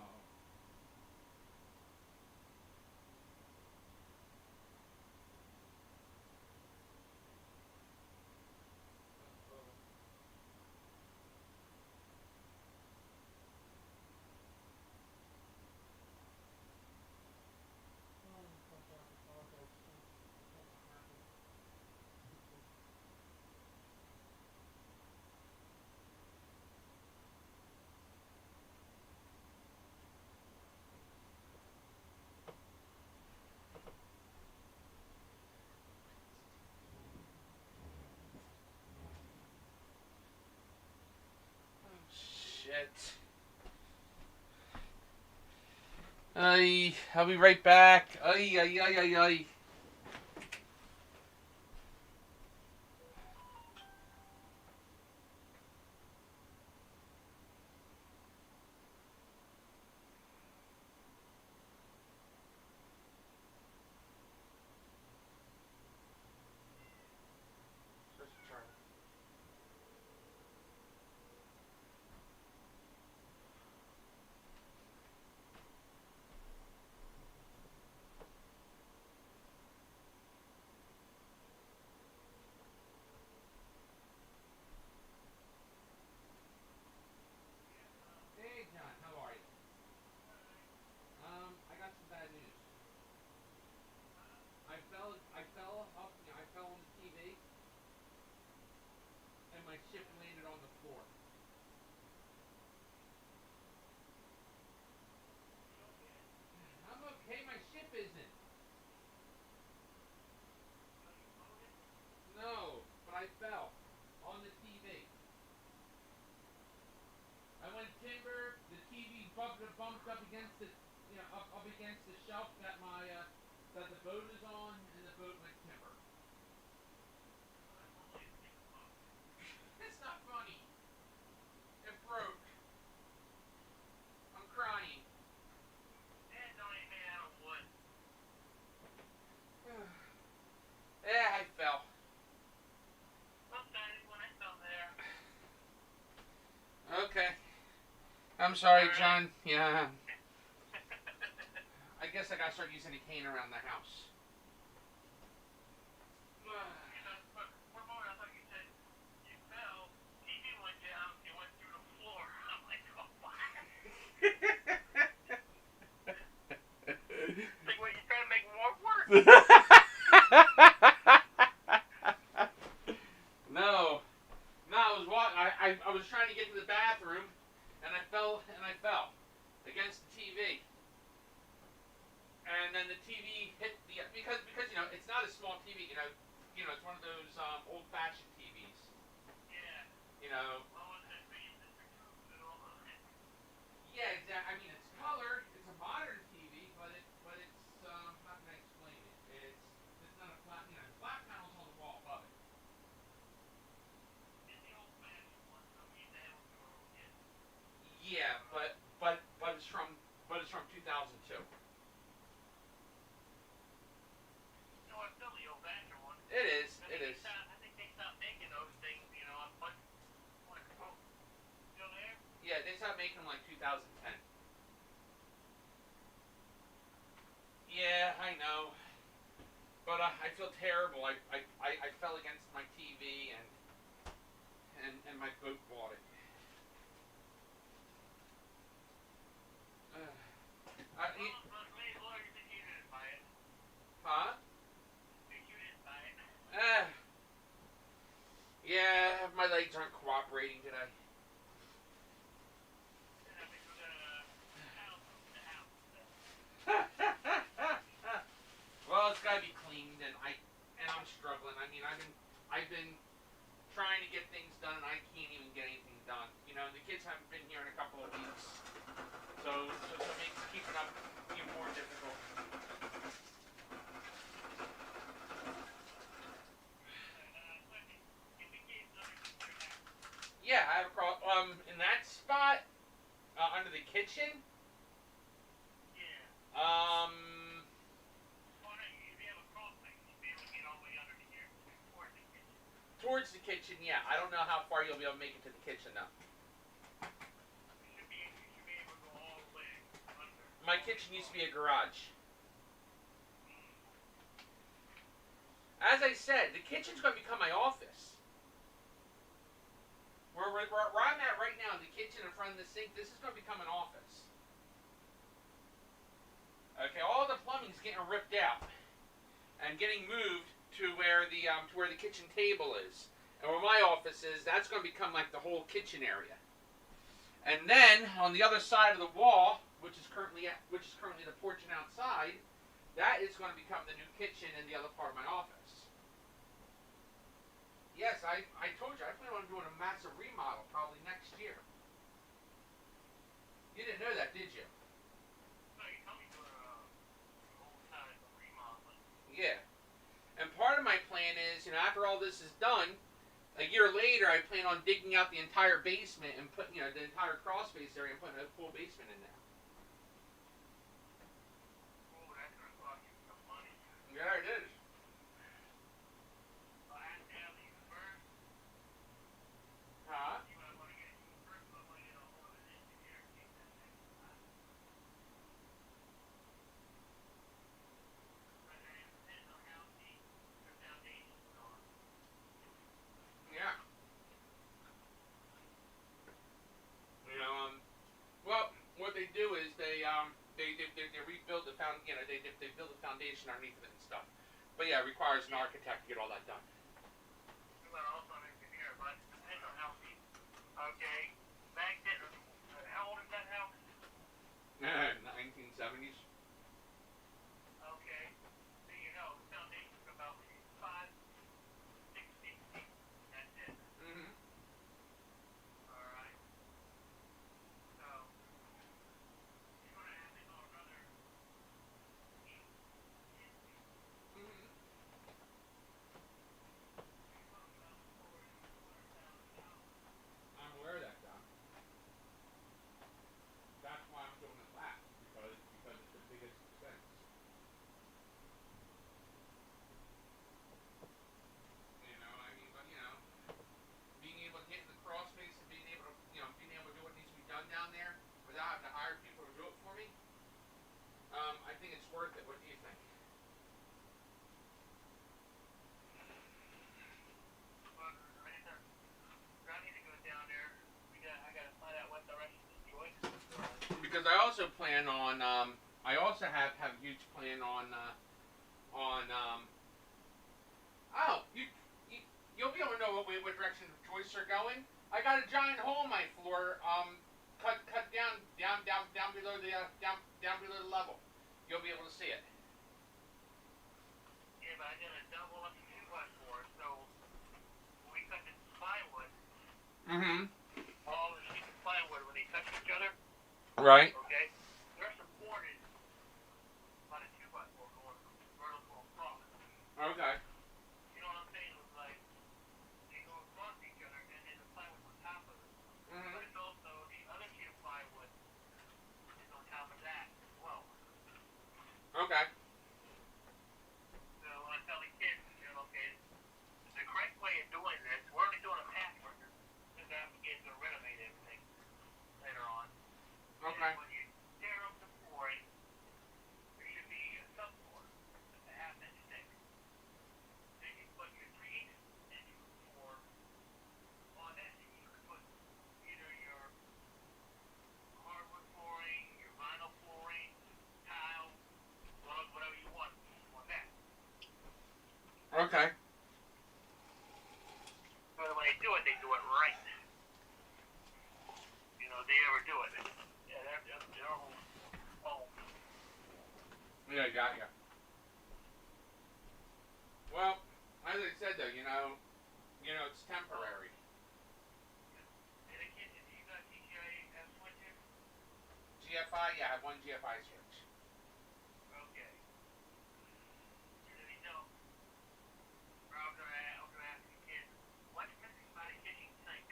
Shit. I'll be right back. Ay, ay, ay, ay, ay. Hey, John, how are you? I got some bad news. I fell on the TV, and my ship landed on the floor. I'm okay, my ship isn't. No, but I fell on the TV. I went timber, the TV bumped up against up against the shelf that the boat is on, and the boat went timber. It's not funny. It broke. I'm crying. Yeah, I fell. Okay. I'm sorry, John. Yeah. I guess I gotta start using a cane around the house. No. No, I was trying to get to the bathroom, and I fell against the TV, and then the TV hit the because it's not a small TV. It's one of those old fashioned TVs. You know. Yeah, exactly. I mean, it's colored. It's a modern TV, but it's how can I explain it? It's not a flat. The flat panel's on the wall above it. Yeah, but it's from 2002. It is. It is. Yeah, they stopped making them like 2010. Yeah, I know. But I feel terrible. I fell against my TV and my boat bought it. Huh? Uh, yeah, my legs aren't cooperating today. gotta be cleaned, and I'm struggling. I mean, I've been trying to get things done, and I can't even get anything done. You know, the kids haven't been here in a couple of weeks, so it makes keeping up even more difficult. Yeah, I have a cross. In that spot, under the kitchen. Um, Towards the kitchen, yeah. I don't know how far you'll be able to make it to the kitchen though. My kitchen used to be a garage. As I said, the kitchen's going to become my office. Where I'm at right now, the kitchen in front of the sink, this is going to become an office. Okay, all the plumbing's getting ripped out and getting moved to where the kitchen table is, and where my office is. That's going to become like the whole kitchen area. And then on the other side of the wall, which is currently the porch and outside, that is going to become the new kitchen and the other part of my office. Yes, I told you I plan on doing a massive remodel probably next year. You didn't know that, did you? Yeah. And part of my plan is, after all this is done, a year later, I plan on digging out the entire basement and putting, the entire crawl space area and putting a full basement in there. Yeah, it is. Huh? Yeah. Well, what they do is they rebuild the they build the foundation underneath it and stuff. But yeah, it requires an architect to get all that done. Okay. Back then, how old is that house? 1970s. Okay. So the foundation's about 5, 6 feet. That's it. Mm-hmm. All right. So you're gonna have to go another 8, 10 feet. Mm-hmm. I'm aware of that, John. That's why I'm doing it last, because it's the biggest expense. Being able to get in the crawl space and being able to do what needs to be done down there without having to hire people to do it for me. I think it's worth it. What do you think? Well, I need to go down there. I gotta find out what direction the joist is going. Because I also plan on I also have a huge plan on oh you'll be able to know what direction the joists are going. I got a giant hole in my floor cut down below the down below the level. You'll be able to see it. Yeah, but I got a double up 2x4, so when we cut the plywood. Mm-hmm. All the sheets of plywood when they touch each other. Right. Okay. They're supported by the 2x4 going vertical across. Okay. You know what I'm saying? It was like they go across each other and then the plywood's on top of it. Mm-hmm. But it's also the other sheet of plywood is on top of that as well. Okay. So when I tell the kids, okay, the correct way of doing this, we're only doing a patchwork because after the kids are gonna renovate everything later on. Okay. And when you tear up the flooring, there should be a subfloor that's a half-inch thick. Then you put your 3/8 inch floor on that, and you can put either your hardwood flooring, your vinyl flooring, tile, whatever you want on that. Okay. But when they do it right. They ever do it. Yeah, they're home. Yeah, got ya. temporary. And the kitchen, you got TGI switches? GFI, yeah, I have one GFI switch. Okay. You know, I was gonna ask the kids, what's missing by the kitchen sink?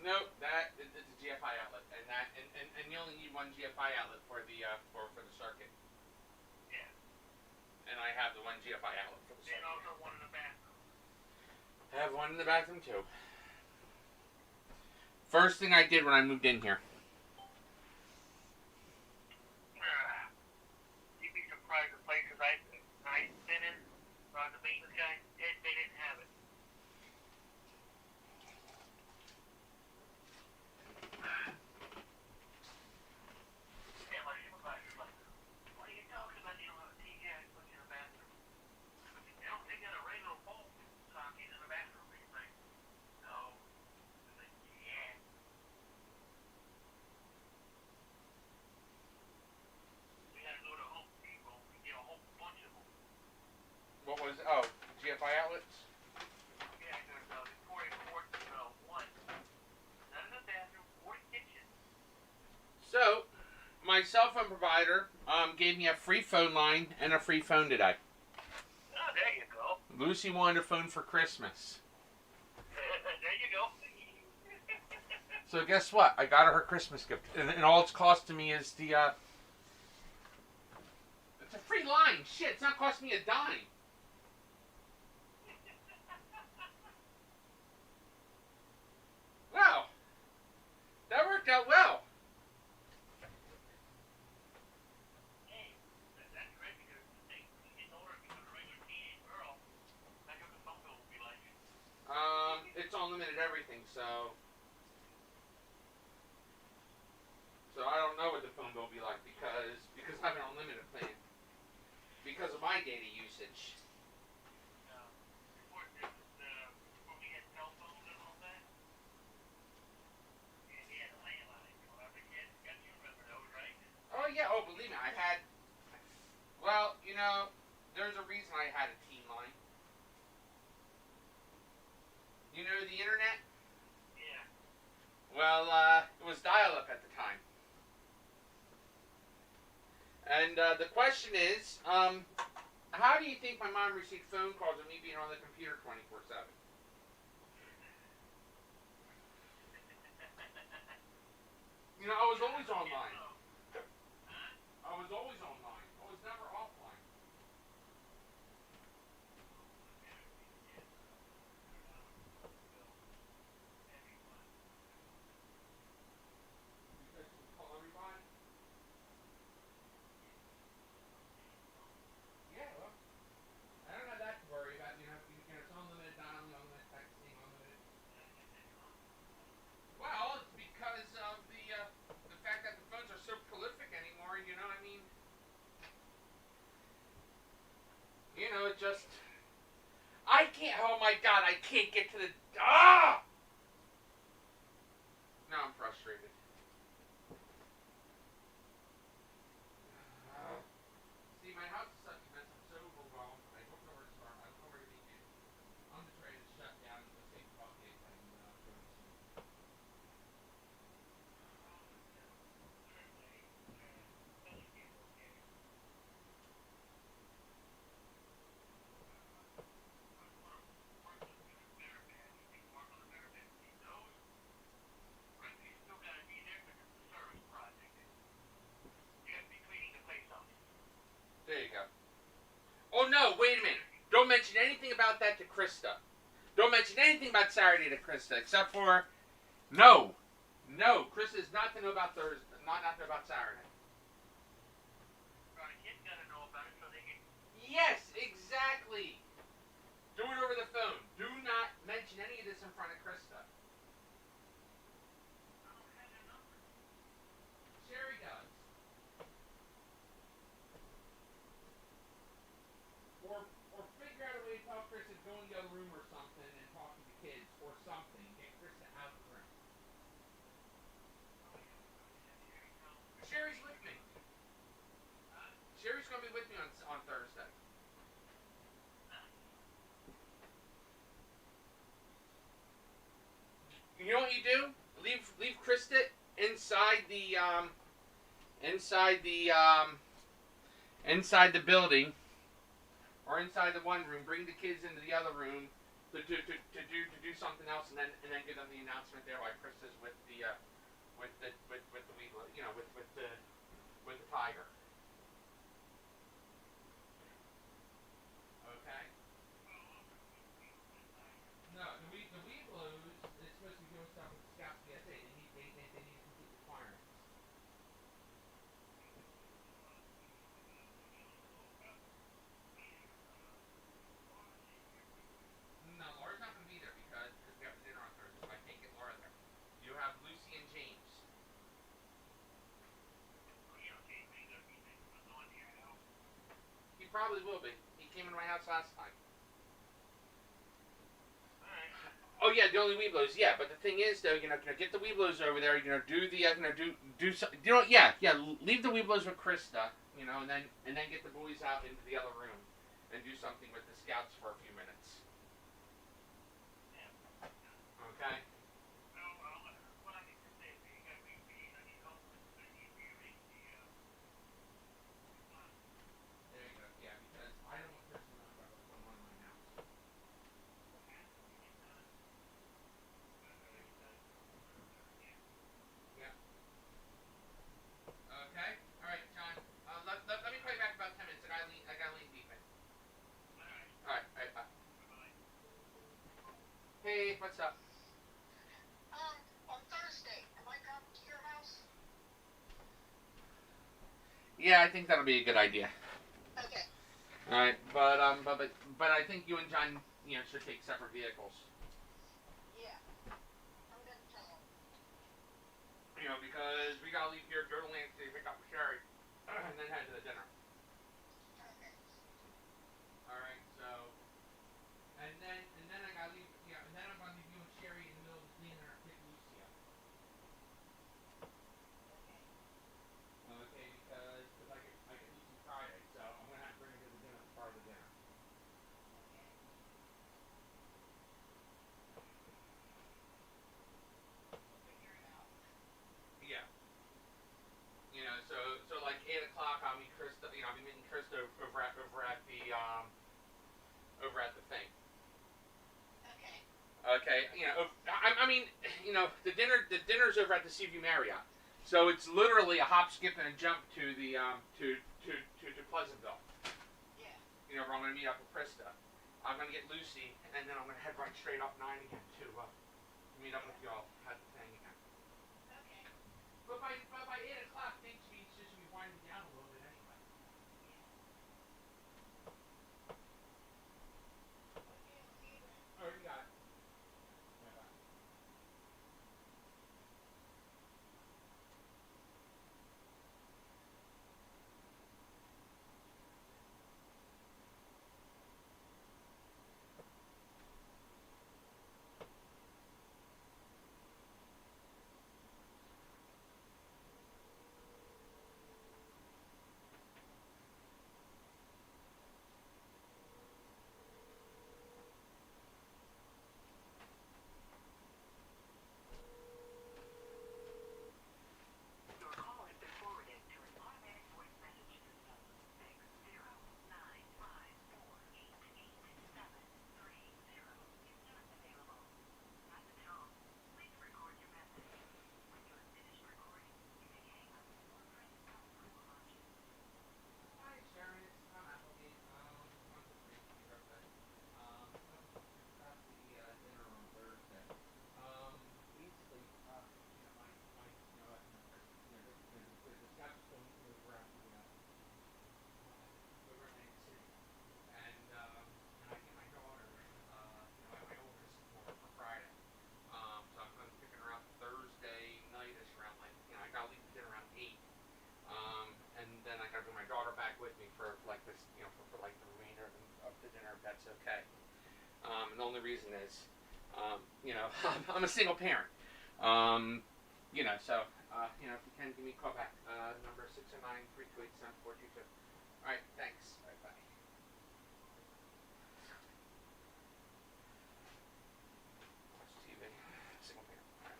Nope, it's a GFI outlet, and you only need one GFI outlet for the for the circuit. Yeah. And I have the one GFI outlet for the Then circuit. also one in the bathroom. I have one in the bathroom too. First thing I did when I moved in here. You'd be surprised the places I've been in, the maintenance guy, they didn't have it. Yeah, my supervisor's like, what are you talking about? You don't have a TGI switch in the bathroom. They got a regular bulb socket in the bathroom. He's like, no. I'm like, yeah. We had to go to Home Depot and get a whole bunch of them. What was GFI outlets? Yeah, there's 44 one. None in the bathroom or the kitchen. So, my cell phone provider gave me a free phone line and a free phone today. Oh, there you go. Lucy wanted a phone for Christmas. There you go. So guess what? I got her Christmas gift, and all it's costing me is the. It's a free line. Shit, it's not costing me a dime. Wow, that worked out well. Hey, that's great because when you get older and become a regular teenage girl, that's what the phone bill will be like. It's unlimited everything, so I don't know what the phone bill will be like because I have an unlimited plan because of my data usage. Before we had cell phones and all that, and we had a landline. Remember, kids? You remember those, right? Oh yeah. Oh, believe me, I had. Well, there's a reason I had a teen line. You know the internet? Yeah. Well, it was dial-up at the time. And the question is, how do you think my mom received phone calls of me being on the computer 24/7? I was always online. I was always online. I was never offline. Because you call everybody? Yeah, well, I don't have that to worry about. It's unlimited dialing, unlimited texting, unlimited. Well, it's because of the fact that the phones are so prolific anymore. I mean, it just. I can't. Oh my God! I can't get to the. Ah! Now I'm frustrated. See, my house is such a mess. I'm so overwhelmed. I don't know where to start. I don't know where to begin. I'm just ready to shut down and go take the bucket and go to sleep. There you go. Oh no! Wait a minute! Don't mention anything about that to Krista. Don't mention anything about Saturday to Krista, except for no. Krista is not to know about Thursday. Not to know about Saturday. The kids gotta know about it so they can. Yes, exactly. Do it over the phone. Do not mention any of this in front of Krista. I don't have their number. Sherry does. Or figure out a way to tell Krista to go in the other room or something and talk to the kids or something. Get Krista out of the room. Sherry's with me. Sherry's gonna be with me on Thursday. you do? Leave Krista inside the inside the inside the building or inside the one room. Bring the kids into the other room to do something else, and then give them the announcement there while Krista's with the with the Weevil, with the tiger. Okay. No, the Weeblos is supposed to be doing stuff with the Scouts PSA. They need to complete requirements. No, Laura's not going to be there because we have dinner on Thursday, so I can't get Laura there. You have Lucy and James. He probably will be. He came into my house last time. Oh yeah, the only Weeblos. Yeah, but the thing is, though, get the Weeblos over there. Do the do some. Yeah. Leave the Weeblos with Krista. And then get the boys out into the other room, and do something with the Scouts for a few minutes. Okay. There you go. Yeah, because I don't want Krista knowing about what's going on in my house. Yeah. Okay. All right, John. Let me call you back in about 10 minutes. I gotta leave beeping. All right. All right. Bye. Hey, what's up? On Thursday, am I coming to your house? Yeah, I think that'll be a good idea. Okay. All right, but I think you and John, should take separate vehicles. Yeah. I'm gonna tell him. Because we gotta leave here, go to Lansing, pick up Sherry, and then head to the dinner. Okay. All right, so, and then I gotta leave, and then I'm gonna leave you and Sherry in the middle of the dinner and pick Lucy up. Okay, because I get Lucy Friday, so I'm gonna have to bring her to the dinner for part of the dinner. Yeah. So like 8 o'clock, I'll meet Krista. I'll be meeting Krista over at the thing. Okay. Okay. I mean, the dinner's over at the Seaview Marriott, so it's literally a hop, skip, and a jump to the to Pleasantville. Yeah. Where I'm gonna meet up with Krista. I'm gonna get Lucy, and then I'm gonna head right straight up 9 again to meet up with y'all at the thing again. Okay. But by 8 o'clock, things should be winding down a little bit anyway. Okay, I'll see you then. Oh, you got it. Bye bye. Your call has been forwarded to an automatic voice message system. 60954888730 is not available. At the tone, please record your message. When you have finished recording, you may hang up or press stop for more options. Hi, Sharon. It's Tom Applegate. Just wanted to brief you real quick. About the dinner on Thursday. Basically, the Scouts are still meeting over at over in Atlantic City, and I get my daughter, my oldest for Friday. So I'm going to be picking her up Thursday nightish around I gotta leave the dinner around 8. And then I gotta bring my daughter back with me for like this, for like the remainder of the dinner, if that's okay. And the only reason is, I'm a single parent. So, if you can, give me a call back. Number 609-328-7422. All right, thanks. All right, bye. Watch TV. Single parent. All right.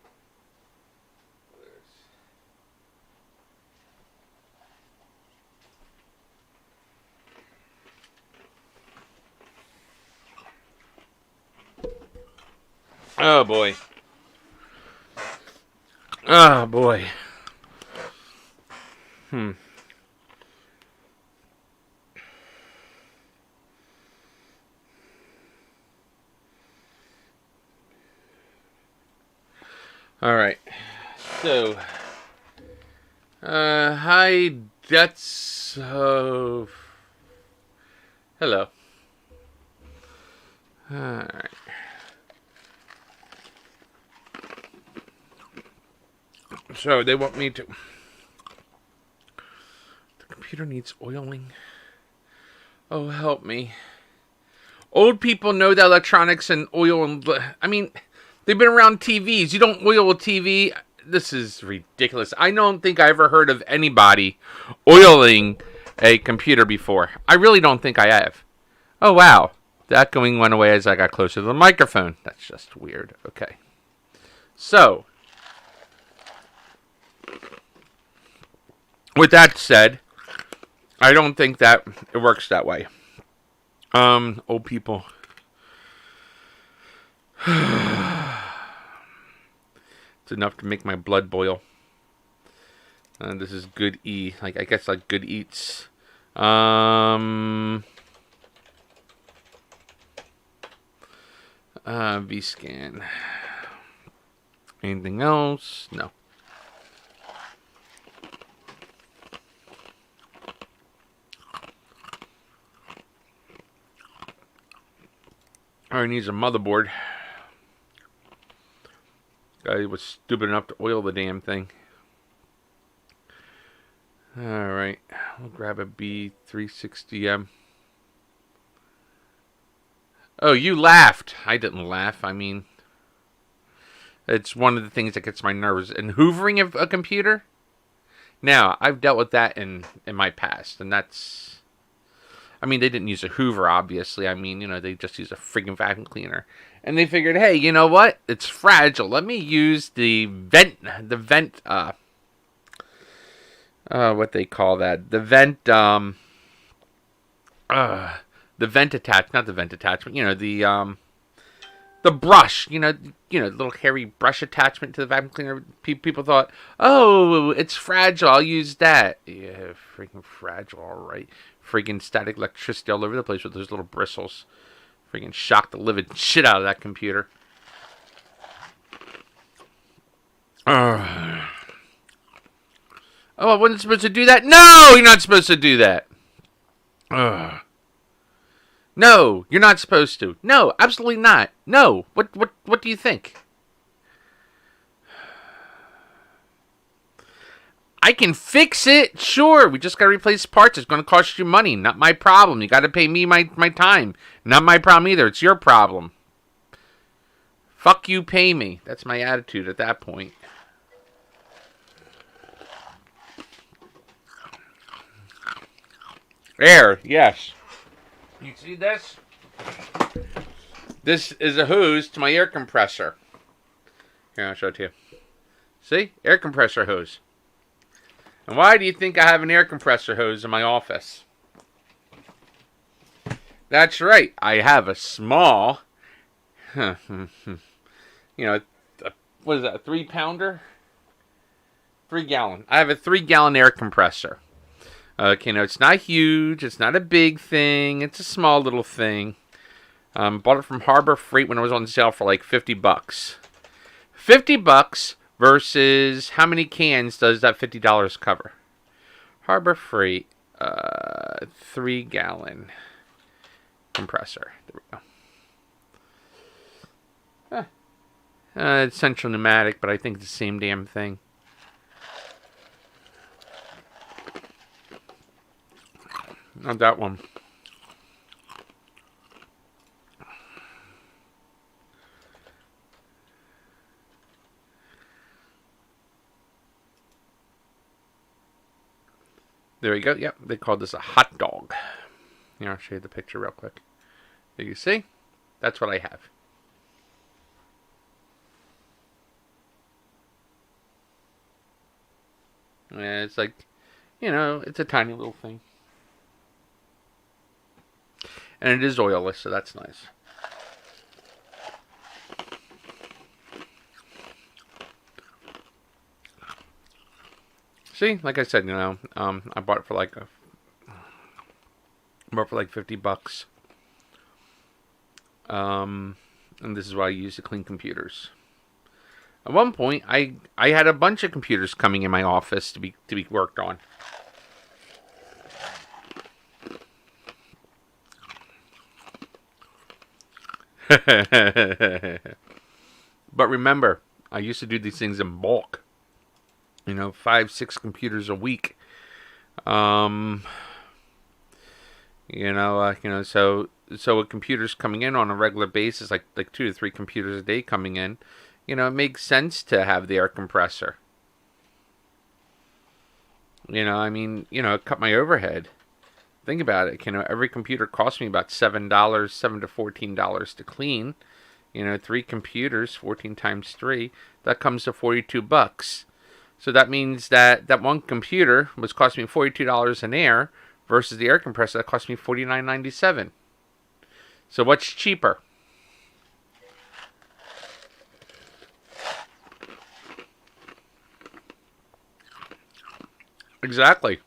Oh boy. Oh boy. All right. So, hi, that's hello. All right. So they want me to. The computer needs oiling. Oh, help me. Old people know that electronics and oil and. I mean, they've been around TVs. You don't oil a TV. This is ridiculous. I don't think I ever heard of anybody oiling a computer before. I really don't think I have. Oh, wow. That going went away as I got closer to the microphone. That's just weird. Okay. So, with that said, I don't think that it works that way. Old people. It's enough to make my blood boil. This is good E. Like, I guess like good eats. VScan. Anything else? No. Alright, needs a motherboard. Guy was stupid enough to oil the damn thing. Alright, we'll grab a B360M. Oh, you laughed. I didn't laugh. I mean, it's one of the things that gets my nerves. And hoovering a computer? Now, I've dealt with that in my past, and that's... I mean, they didn't use a Hoover, obviously. I mean, you know, they just used a freaking vacuum cleaner. And they figured, hey, you know what? It's fragile. Let me use the vent, what they call that? The vent attachment, not the vent attachment, you know, the brush, you know, little hairy brush attachment to the vacuum cleaner. People thought, oh, it's fragile. I'll use that. Yeah, freaking fragile, all right. Freaking static electricity all over the place with those little bristles. Freaking shocked the living shit out of that computer. Oh, I wasn't supposed to do that? No, you're not supposed to do that. No, you're not supposed to. No, absolutely not. No. What do you think? I can fix it. Sure, we just got to replace parts. It's going to cost you money. Not my problem. You got to pay me my time. Not my problem either. It's your problem. Fuck you, pay me. That's my attitude at that point. Air, yes. You see this? This is a hose to my air compressor. Here, I'll show it to you. See? Air compressor hose. And why do you think I have an air compressor hose in my office? That's right. I have a small, what is that, a 3-pounder? 3-gallon. I have a 3-gallon air compressor. Okay, no, it's not huge. It's not a big thing. It's a small little thing. Bought it from Harbor Freight when it was on sale for like $50. $50 versus how many cans does that $50 cover? Harbor Freight, 3-gallon compressor. There we go. It's Central Pneumatic, but I think it's the same damn thing. Not that one. There we go. Yep, they called this a hot dog. Here, I'll show you the picture real quick. There you see? That's what I have. Yeah, it's like, it's a tiny little thing. And it is oilless, so that's nice. See, like I said, I bought it for like $50. And this is what I use to clean computers. At one point, I had a bunch of computers coming in my office to be worked on. But remember, I used to do these things in bulk. 5, 6 computers a week. So with computers coming in on a regular basis, like 2 to 3 computers a day coming in, it makes sense to have the air compressor. It cut my overhead. Think about it. Every computer cost me about $7, $7 to $14 to clean. 3 computers, 14 times 3, that comes to $42. So that means that one computer was costing me $42 in air versus the air compressor that cost me $49.97. So what's cheaper? Exactly.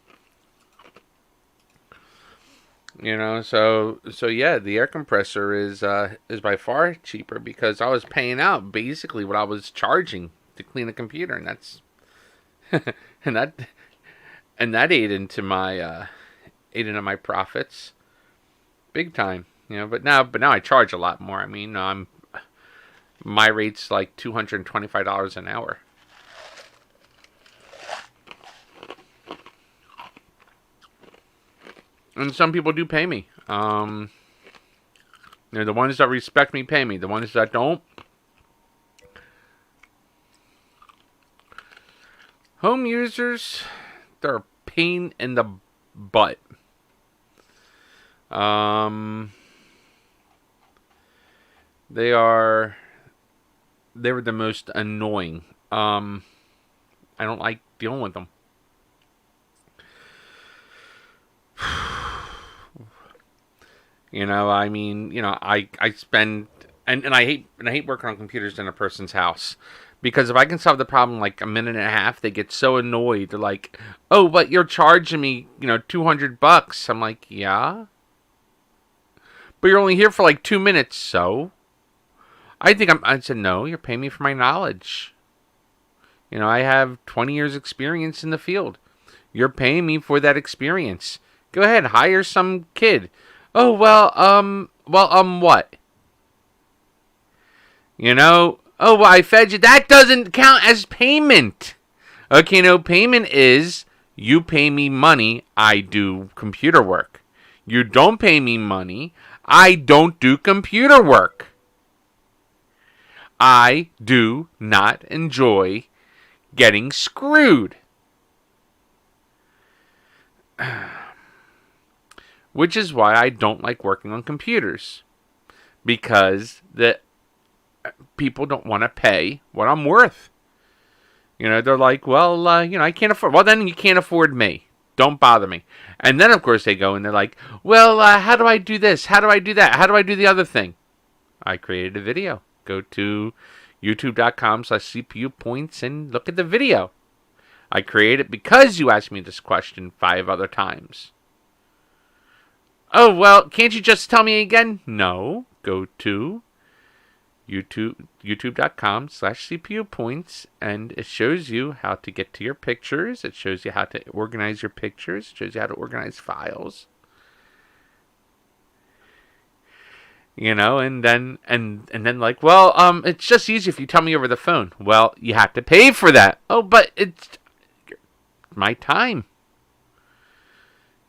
So yeah, the air compressor is by far cheaper because I was paying out basically what I was charging to clean a computer, and that's and that ate into my profits big time. But now I charge a lot more. My rate's like $225 an hour. And some people do pay me. The ones that respect me pay me. The ones that don't, home users, they're a pain in the butt. They were the most annoying. I don't like dealing with them. I spend and I hate working on computers in a person's house. Because if I can solve the problem in like a minute and a half, they get so annoyed. They're like, "Oh, but you're charging me, $200." I'm like, "Yeah, but you're only here for like 2 minutes." So, I said, "No, you're paying me for my knowledge. I have 20 years experience in the field. You're paying me for that experience. Go ahead, hire some kid." "Oh, what? Oh, well, I fed you." That doesn't count as payment. Okay, no, payment is you pay me money, I do computer work. You don't pay me money, I don't do computer work. I do not enjoy getting screwed. Which is why I don't like working on computers. Because people don't want to pay what I'm worth. They're like, "Well, I can't afford." Well, then you can't afford me. Don't bother me. And then, of course, they go and they're like, "Well, how do I do this? How do I do that? How do I do the other thing?" I created a video. Go to youtube.com/CPU points and look at the video. I created it because you asked me this question 5 other times. "Oh, well, can't you just tell me again?" No. Go to youtube.com/CPU points, and it shows you how to get to your pictures. It shows you how to organize your pictures. It shows you how to organize files. And then like, "Well, it's just easy if you tell me over the phone." Well, you have to pay for that. "Oh, but it's my time.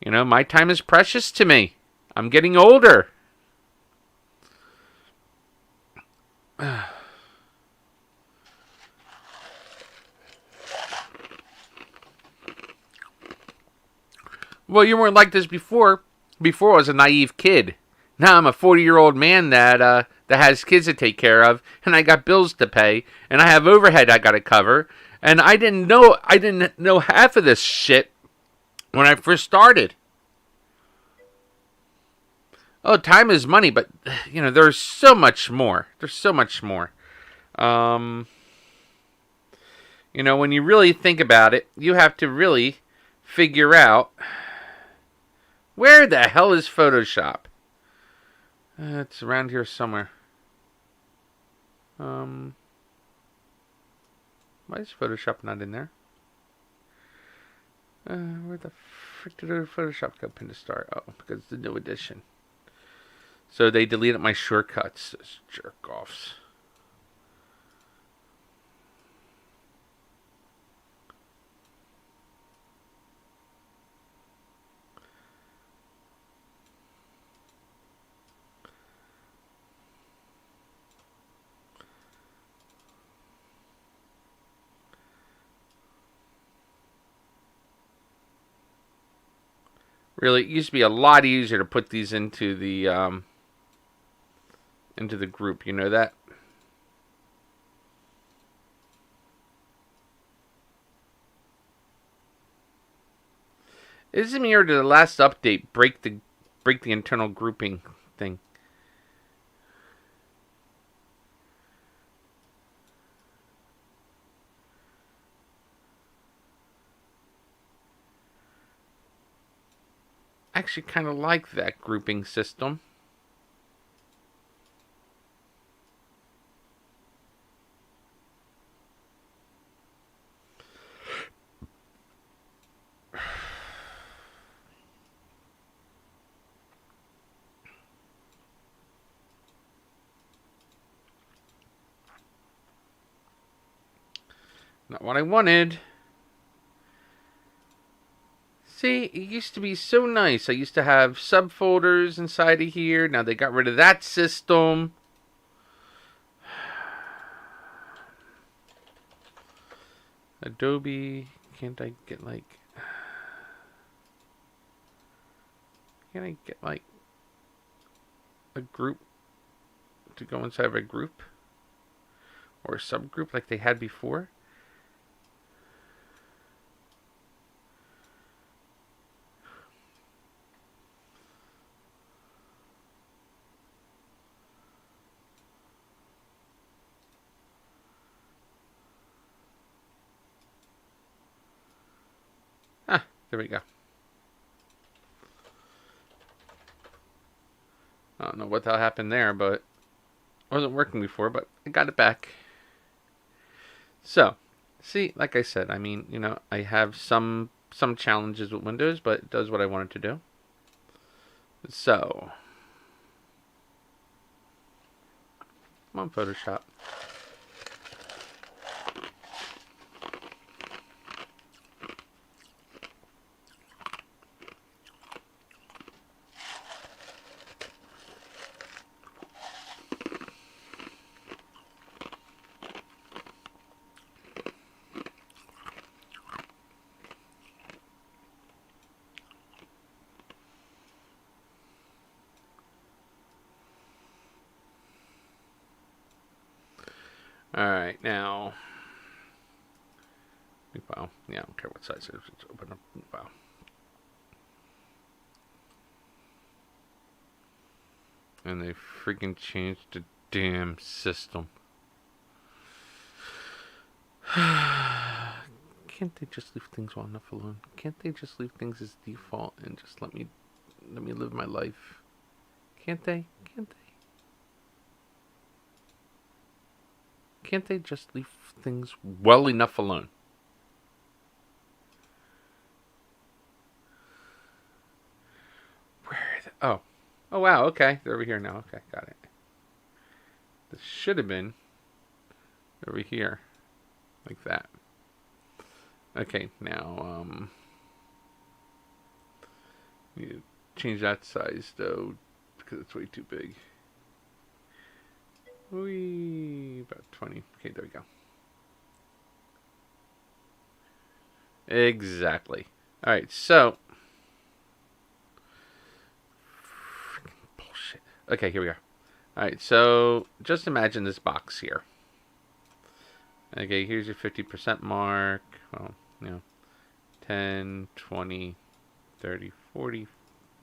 My time is precious to me. I'm getting older." Well, you weren't like this before. Before I was a naive kid. Now I'm a 40-year-old man that has kids to take care of, and I got bills to pay, and I have overhead I got to cover, and I didn't know half of this shit when I first started. Oh, time is money, but there's so much more. There's so much more. You know, when you really think about it, you have to really figure out where the hell is Photoshop. It's around here somewhere. Why is Photoshop not in there? Where the frick did Photoshop go pin to start? Oh, because it's the new edition. So they deleted my shortcuts. Those jerk offs. Really, it used to be a lot easier to put these into the group. You know that? Isn't me or did the last update break the internal grouping thing? I actually kind of like that grouping system. Not what I wanted. See, it used to be so nice. I used to have subfolders inside of here. Now they got rid of that system. Adobe, can't I get like... Can I get like a group to go inside of a group? Or a subgroup like they had before? Ah, there we go. I don't know what the hell happened there, but it wasn't working before, but I got it back. So, see, like I said, I mean, you know, I have some challenges with Windows, but it does what I want it to do. So, come on, Photoshop. Alright, now, new file. Yeah, I don't care what size it is. Let's open up new file. And they freaking changed the damn system. Can't they just leave things well enough alone? Can't they just leave things as default and just let me live my life? Can't they? Can't they? Can't they just leave things well enough alone? Where are they? Oh. Oh, wow. Okay. They're over here now. Okay. Got it. This should have been over here. Like that. Okay. Now, need to change that size, though, because it's way too big. Whee, about 20. Okay, there we go. Exactly. All right, so bullshit. Okay, here we are. All right, so just imagine this box here. Okay, here's your 50% mark. Well, you know, 10, 20, 30, 40,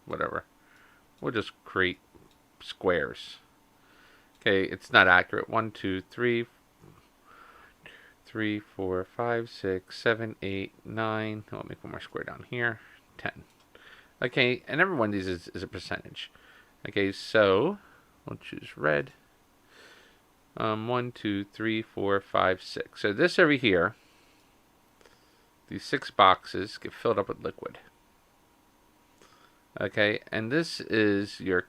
whatever. We'll just create squares. Okay, it's not accurate. 1, 2, 3, 3, 4, 5, 6, 7, 8, 9. I'll make one more square down here. 10. Okay, and every one of these is a percentage. Okay, so we'll choose red. 1, 2, 3, 4, 5, 6. So this over here, these 6 boxes get filled up with liquid. Okay, and this is your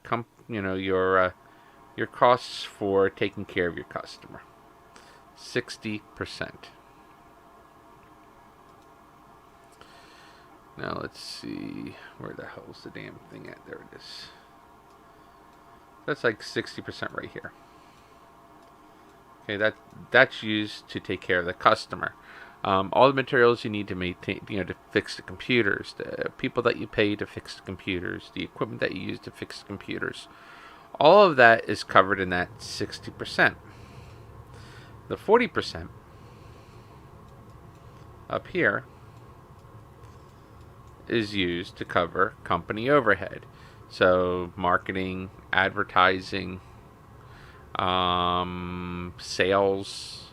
your costs for taking care of your customer. 60%. Now let's see, where the hell's the damn thing at? There it is. That's like 60% right here. Okay, that's used to take care of the customer. All the materials you need to maintain, to fix the computers, the people that you pay to fix the computers, the equipment that you use to fix the computers, all of that is covered in that 60%. The 40% up here is used to cover company overhead. So marketing, advertising, sales.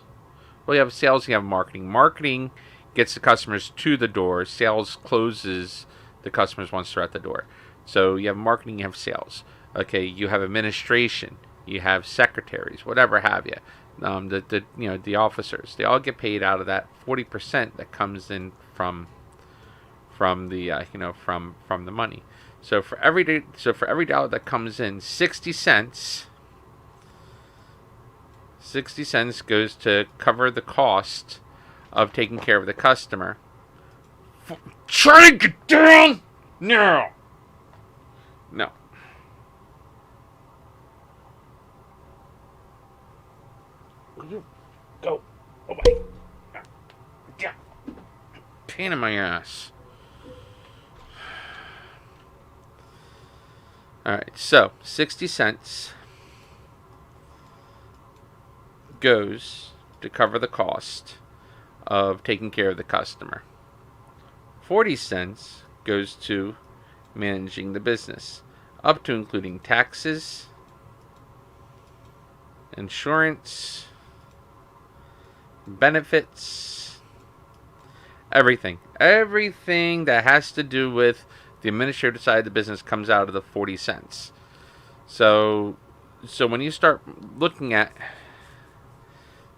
Well, you have sales, you have marketing. Marketing gets the customers to the door. Sales closes the customers once they're at the door. So you have marketing, you have sales. Okay, you have administration, you have secretaries, whatever have you. The officers, they all get paid out of that 40% that comes in from the from the money. So for every dollar that comes in, 60 cents goes to cover the cost of taking care of the customer. Try to get down now. No. Go away. Yeah. Pain in my ass. Alright, so 60 cents goes to cover the cost of taking care of the customer. 40 cents goes to managing the business, up to including taxes, insurance, benefits, everything. Everything that has to do with the administrative side of the business comes out of the 40 cents. So when you start looking at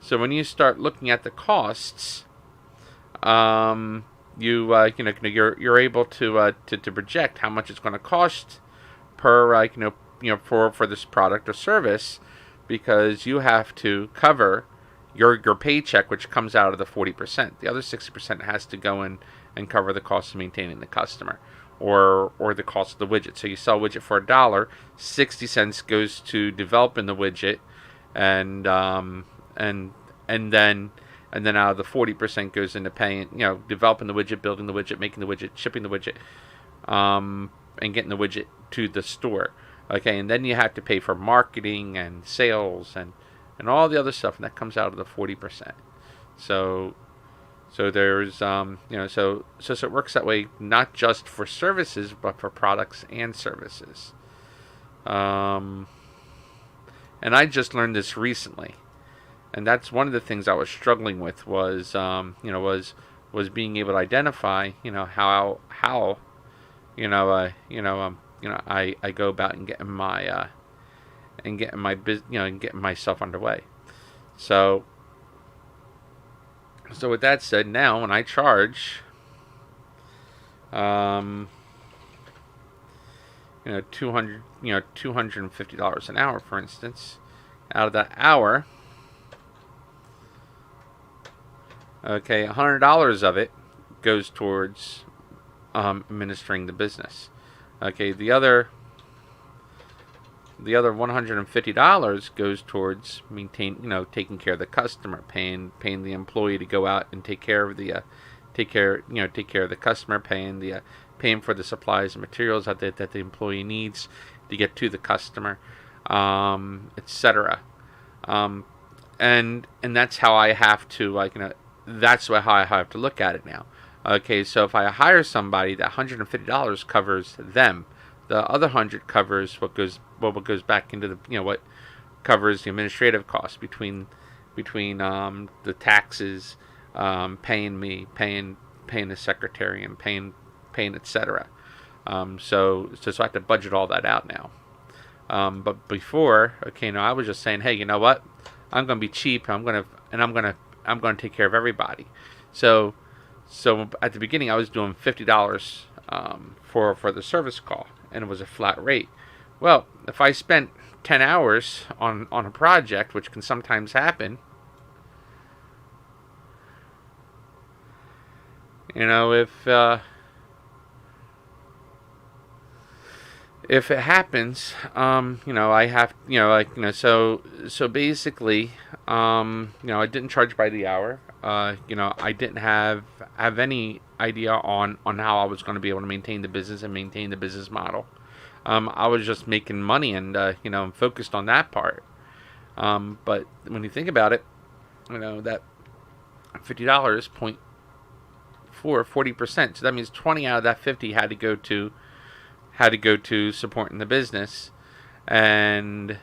the costs, you're able to project how much it's going to cost per for this product or service, because you have to cover your paycheck, which comes out of the 40%. The other 60% has to go in and cover the cost of maintaining the customer, or the cost of the widget. So you sell a widget for $1, 60 cents goes to developing the widget, and then out of the 40% goes into paying, developing the widget, building the widget, making the widget, shipping the widget, and getting the widget to the store. Okay, and then you have to pay for marketing and sales and all the other stuff, and that comes out of the 40%. So there's so it works that way, not just for services, but for products and services. And I just learned this recently, and that's one of the things I was struggling with was being able to identify how I go about and getting myself underway. So with that said, now when I charge $250 an hour, for instance, out of that hour, okay, $100 of it goes towards administering the business. Okay, the other $150 goes towards taking care of the customer, paying the employee to go out and take care of the customer, paying for the supplies and materials that the employee needs to get to the customer, etc. And that's how I have to that's how I have to look at it now. Okay, so if I hire somebody, that $150 covers them. The other 100 covers what goes back into the what covers the administrative costs between between the taxes, paying me, paying the secretary, and paying etc. So I have to budget all that out now. But before, okay, I was just saying, hey, you know what? I'm going to be cheap. I'm going to take care of everybody. So at the beginning, I was doing $50 for the service call, and it was a flat rate. Well, if I spent 10 hours on a project, which can sometimes happen, if it happens, I have, so basically, I didn't charge by the hour. I didn't have any idea on how I was going to be able to maintain the business and maintain the business model. I was just making money and, focused on that part. But when you think about it, that $50, 40%. So that means 20 out of that 50 had to go to supporting the business, and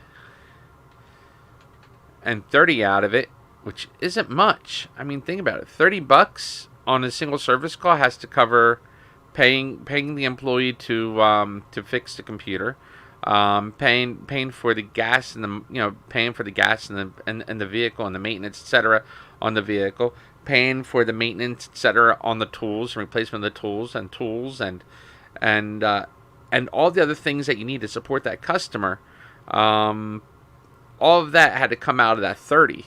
30 out of it, which isn't much. I mean, think about it. $30 on a single service call has to cover paying the employee to fix the computer, paying for the gas and the vehicle and the maintenance, etc. on the vehicle, paying for the maintenance, etc. on the tools, replacement of the tools and all the other things that you need to support that customer. All of that had to come out of that 30.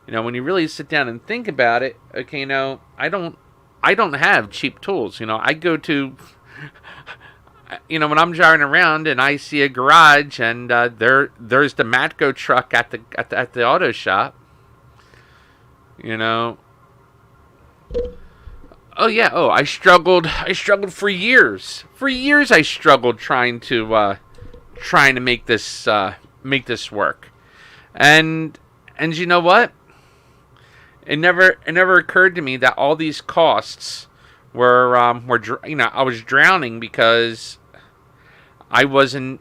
When you really sit down and think about it, okay, I don't have cheap tools. I go to, when I'm driving around and I see a garage and there's the Matco truck at the auto shop. Oh yeah. Oh, I struggled for years. For years, I struggled trying to make this work. And you know what? It never occurred to me that all these costs were I was drowning because I wasn't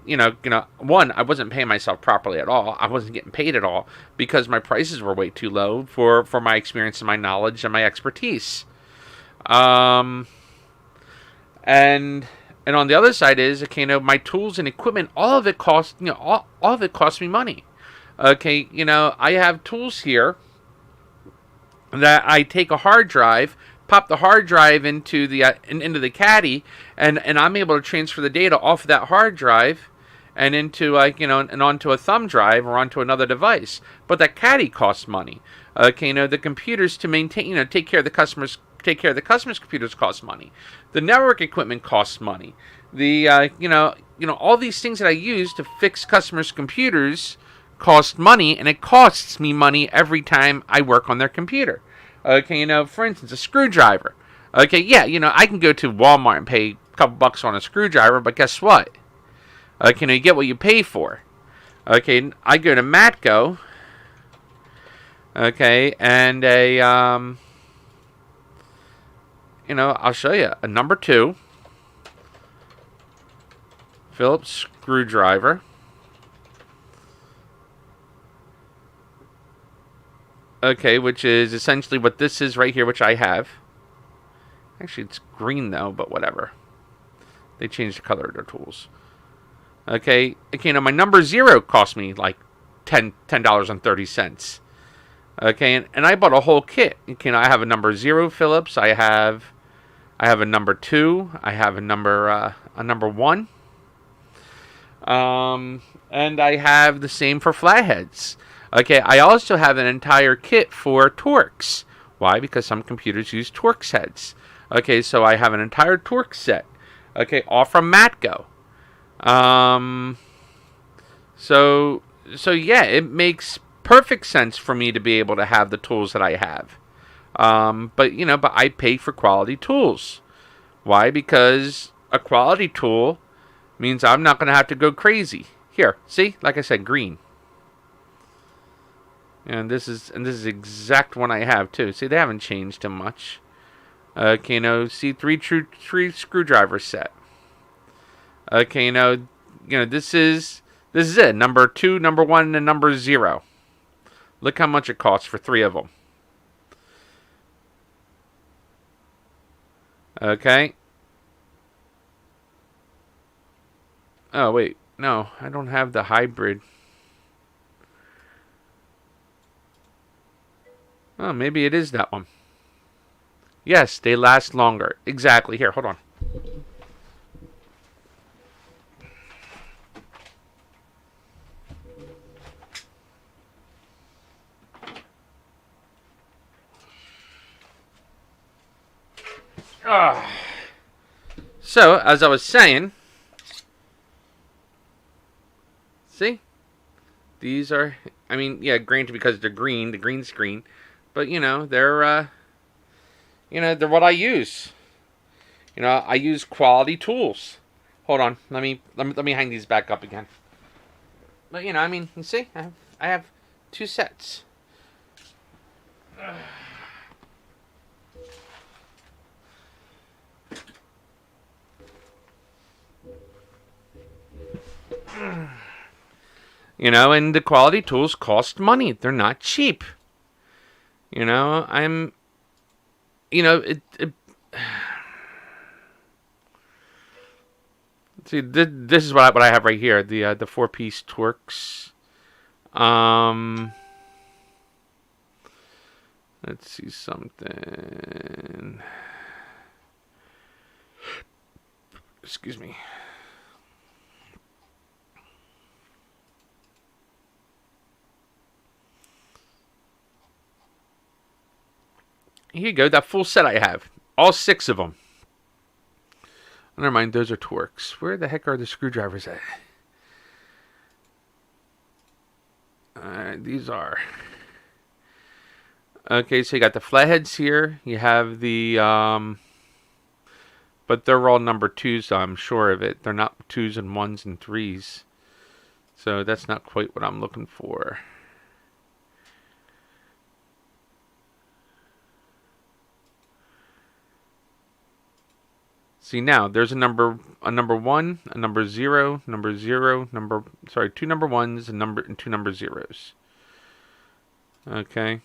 one, I wasn't paying myself properly at all. I wasn't getting paid at all because my prices were way too low for my experience and my knowledge and my expertise. And on the other side is, okay, my tools and equipment, all of it costs me money. Okay, I have tools here that I take a hard drive, pop the hard drive into the caddy, and I'm able to transfer the data off of that hard drive and into and onto a thumb drive or onto another device. But that caddy costs money. Okay, the computers to maintain, take care of the customers' computers cost money. The network equipment costs money. The all these things that I use to fix customers' computers cost money, and it costs me money every time I work on their computer. Okay, for instance, a screwdriver. Okay, yeah, I can go to Walmart and pay a couple bucks on a screwdriver, but guess what? Okay, you get what you pay for. Okay, I go to Matco. Okay, and I'll show you a number 2 Phillips screwdriver. Okay, which is essentially what this is right here, which I have. Actually, it's green though, but whatever. They changed the color of their tools. Okay, my number 0 cost me like $10.30. Okay, and I bought a whole kit. I have a number 0 Phillips. I have a number 2. I have a number 1. And I have the same for flatheads. Okay, I also have an entire kit for Torx. Why? Because some computers use Torx heads. Okay, so I have an entire Torx set. Okay, all from Matco. So yeah, it makes perfect sense for me to be able to have the tools that I have. But I pay for quality tools. Why? Because a quality tool means I'm not going to have to go crazy. Here, see, like I said, green. And this is exact one I have too. See, they haven't changed too much. Okay, see, three screwdriver set. Okay, this is it. Number 2, number 1, and number 0. Look how much it costs for 3 of them. Okay. Oh, wait. No, I don't have the hybrid. Oh, maybe it is that one. Yes, they last longer. Exactly. Here, hold on. So, as I was saying, see? These are, I mean, yeah, granted because they're green, the green screen, but they're what I use. I use quality tools. Hold on, let me hang these back up again. But I mean, you see, I have 2 sets. And the quality tools cost money. They're not cheap. I'm, it see, this is what I have right here. The 4-piece Torx. Let's see something. Excuse me. Here you go, that full set I have. All 6 of them. Never mind, those are Torx. Where the heck are the screwdrivers at? These are. Okay, so you got the flatheads here. You have the, but they're all number 2s, so I'm sure of it. They're not 2s and 1s and 3s. So that's not quite what I'm looking for. See, now there's a number 1, a number 0, 2 number 1s and 2 number 0s. Okay.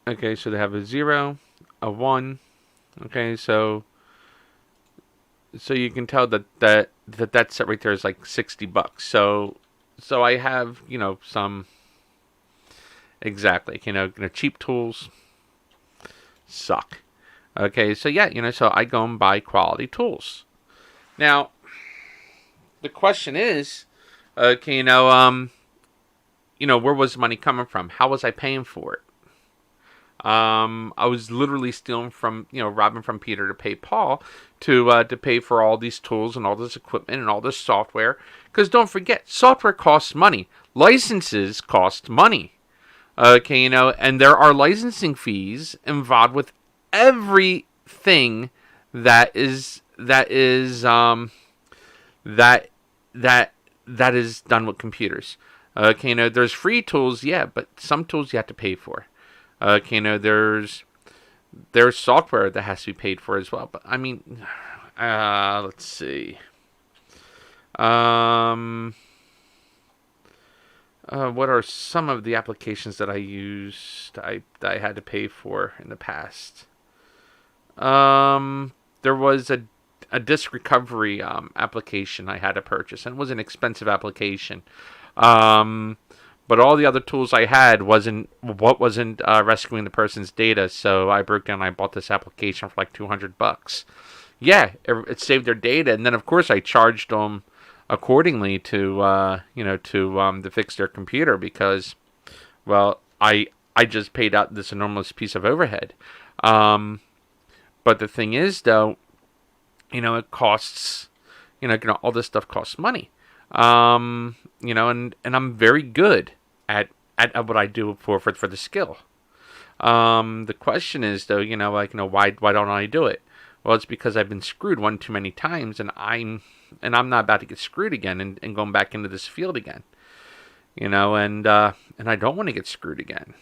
Okay, so they have a 0, a 1. Okay, so you can tell that set right there is like $60. So I have, some. Exactly. Cheap tools suck. Okay, so yeah, so I go and buy quality tools. Now, the question is, okay, where was the money coming from? How was I paying for it? I was literally stealing from, robbing from Peter to pay Paul to pay for all these tools and all this equipment and all this software. Because don't forget, software costs money. Licenses cost money. Okay, and there are licensing fees involved with everything that is done with computers. Okay, there's free tools, yeah, but some tools you have to pay for. Okay, there's software that has to be paid for as well. But I mean, let's see. What are some of the applications that I used that I had to pay for in the past? There was a disk recovery application I had to purchase, and it was an expensive application. But all the other tools I had wasn't rescuing the person's data, so I broke down and I bought this application for like $200. Yeah, it saved their data, and then of course I charged them accordingly to fix their computer because, well, I just paid out this enormous piece of overhead. But the thing is, though, it costs, all this stuff costs money. And I'm very good at what I do for the skill. The question is, though, why don't I do it? Well, it's because I've been screwed one too many times, and I'm not about to get screwed again and going back into this field again. And I don't want to get screwed again.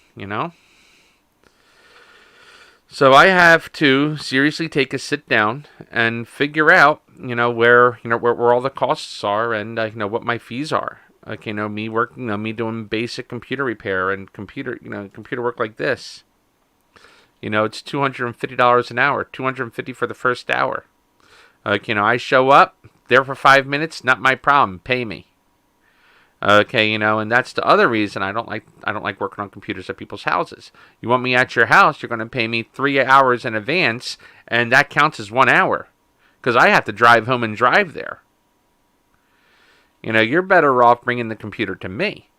So I have to seriously take a sit down and figure out, where all the costs are and what my fees are. Like, me working, me doing basic computer repair and computer work like this. It's $250 an hour, 250 for the first hour. Like, I show up there for 5 minutes, not my problem. Pay me. Okay, and that's the other reason I don't like working on computers at people's houses. You want me at your house, you're going to pay me 3 hours in advance, and that counts as 1 hour because I have to drive home and drive there. You're better off bringing the computer to me.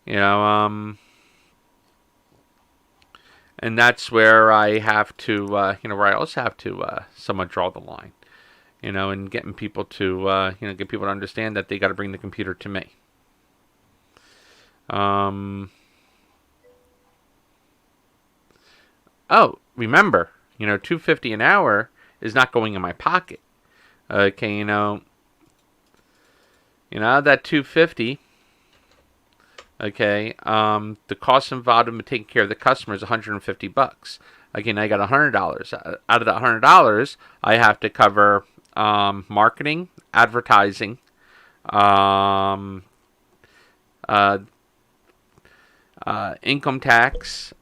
You know, and that's where I have to, where I also have to somewhat draw the line. And getting people to, get people to understand that they got to bring the computer to me. Oh, remember, $250 an hour is not going in my pocket. Okay, that $250. Okay, the cost involved in taking care of the customer is $150. Again, I got $100. Out of that $100, I have to cover marketing, advertising, uh, income tax,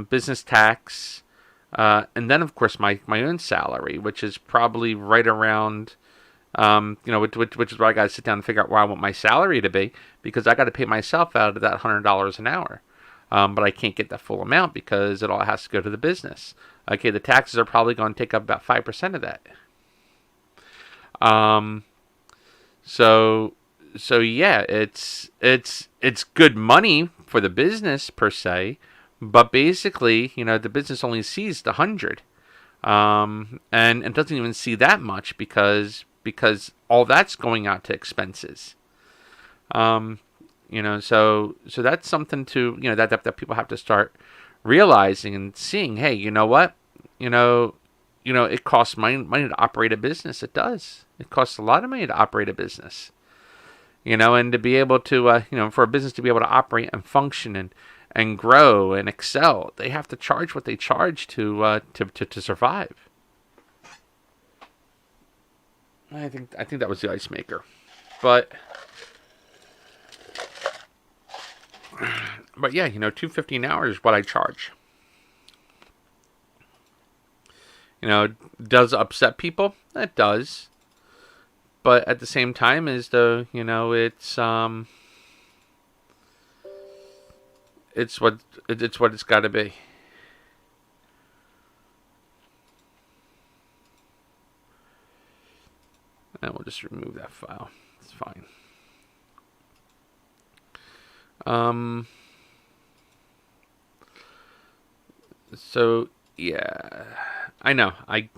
business tax, and then of course my own salary, which is probably right around, which is where I got to sit down and figure out where I want my salary to be because I got to pay myself out of that $100 an hour, but I can't get that full amount because it all has to go to the business. Okay, the taxes are probably going to take up about 5% of that. So yeah, it's good money for the business per se, but basically, the business only sees the 100, and it doesn't even see that much because all that's going out to expenses. So that's something to that people have to start realizing and seeing. Hey, you know what? It costs money to operate a business. It does. It costs a lot of money to operate a business. And to be able to, for a business to be able to operate and function and grow and excel, they have to charge what they charge to survive. I think that was the ice maker, but yeah, $250 an hour is what I charge. Does it upset people? It does. But at the same time, it's what it's got to be. And we'll just remove that file. It's fine. So yeah, I know. I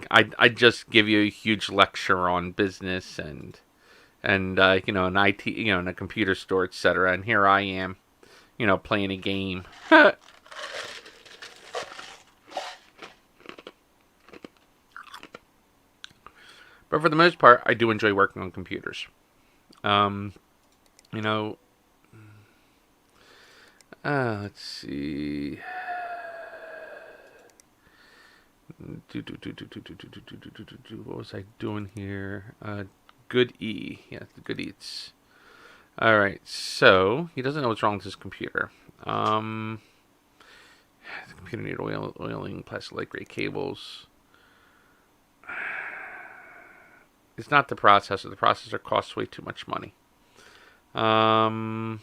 just give you a huge lecture on business and an IT, in a computer store, etc. And here I am, playing a game. But for the most part, I do enjoy working on computers. Let's see. What was I doing here? Good E. Yeah, the Good Eats. All right, so he doesn't know what's wrong with his computer. The computer needed oiling, plastic light gray cables. It's not the processor. The processor costs way too much money. i7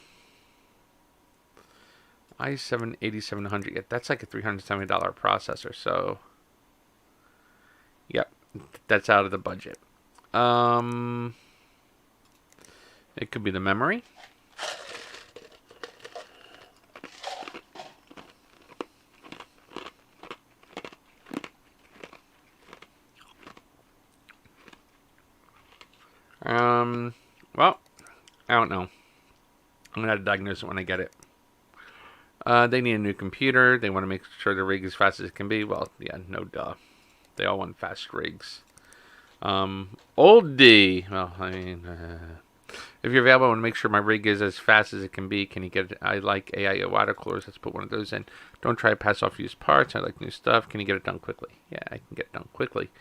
8700. Yeah, that's like a $370 processor. So, yep, that's out of the budget. It could be the memory. Well, I don't know. I'm gonna have to diagnose it when I get it. They need a new computer. They want to make sure the rig is as fast as it can be. Well, yeah, no duh. They all want fast rigs. Old D. Well, I mean, If you're available, I want to make sure my rig is as fast as it can be. Can you get it? I like AIO water coolers. Let's put one of those in. Don't try to pass off used parts. I like new stuff. Can you get it done quickly? Yeah, I can get it done quickly.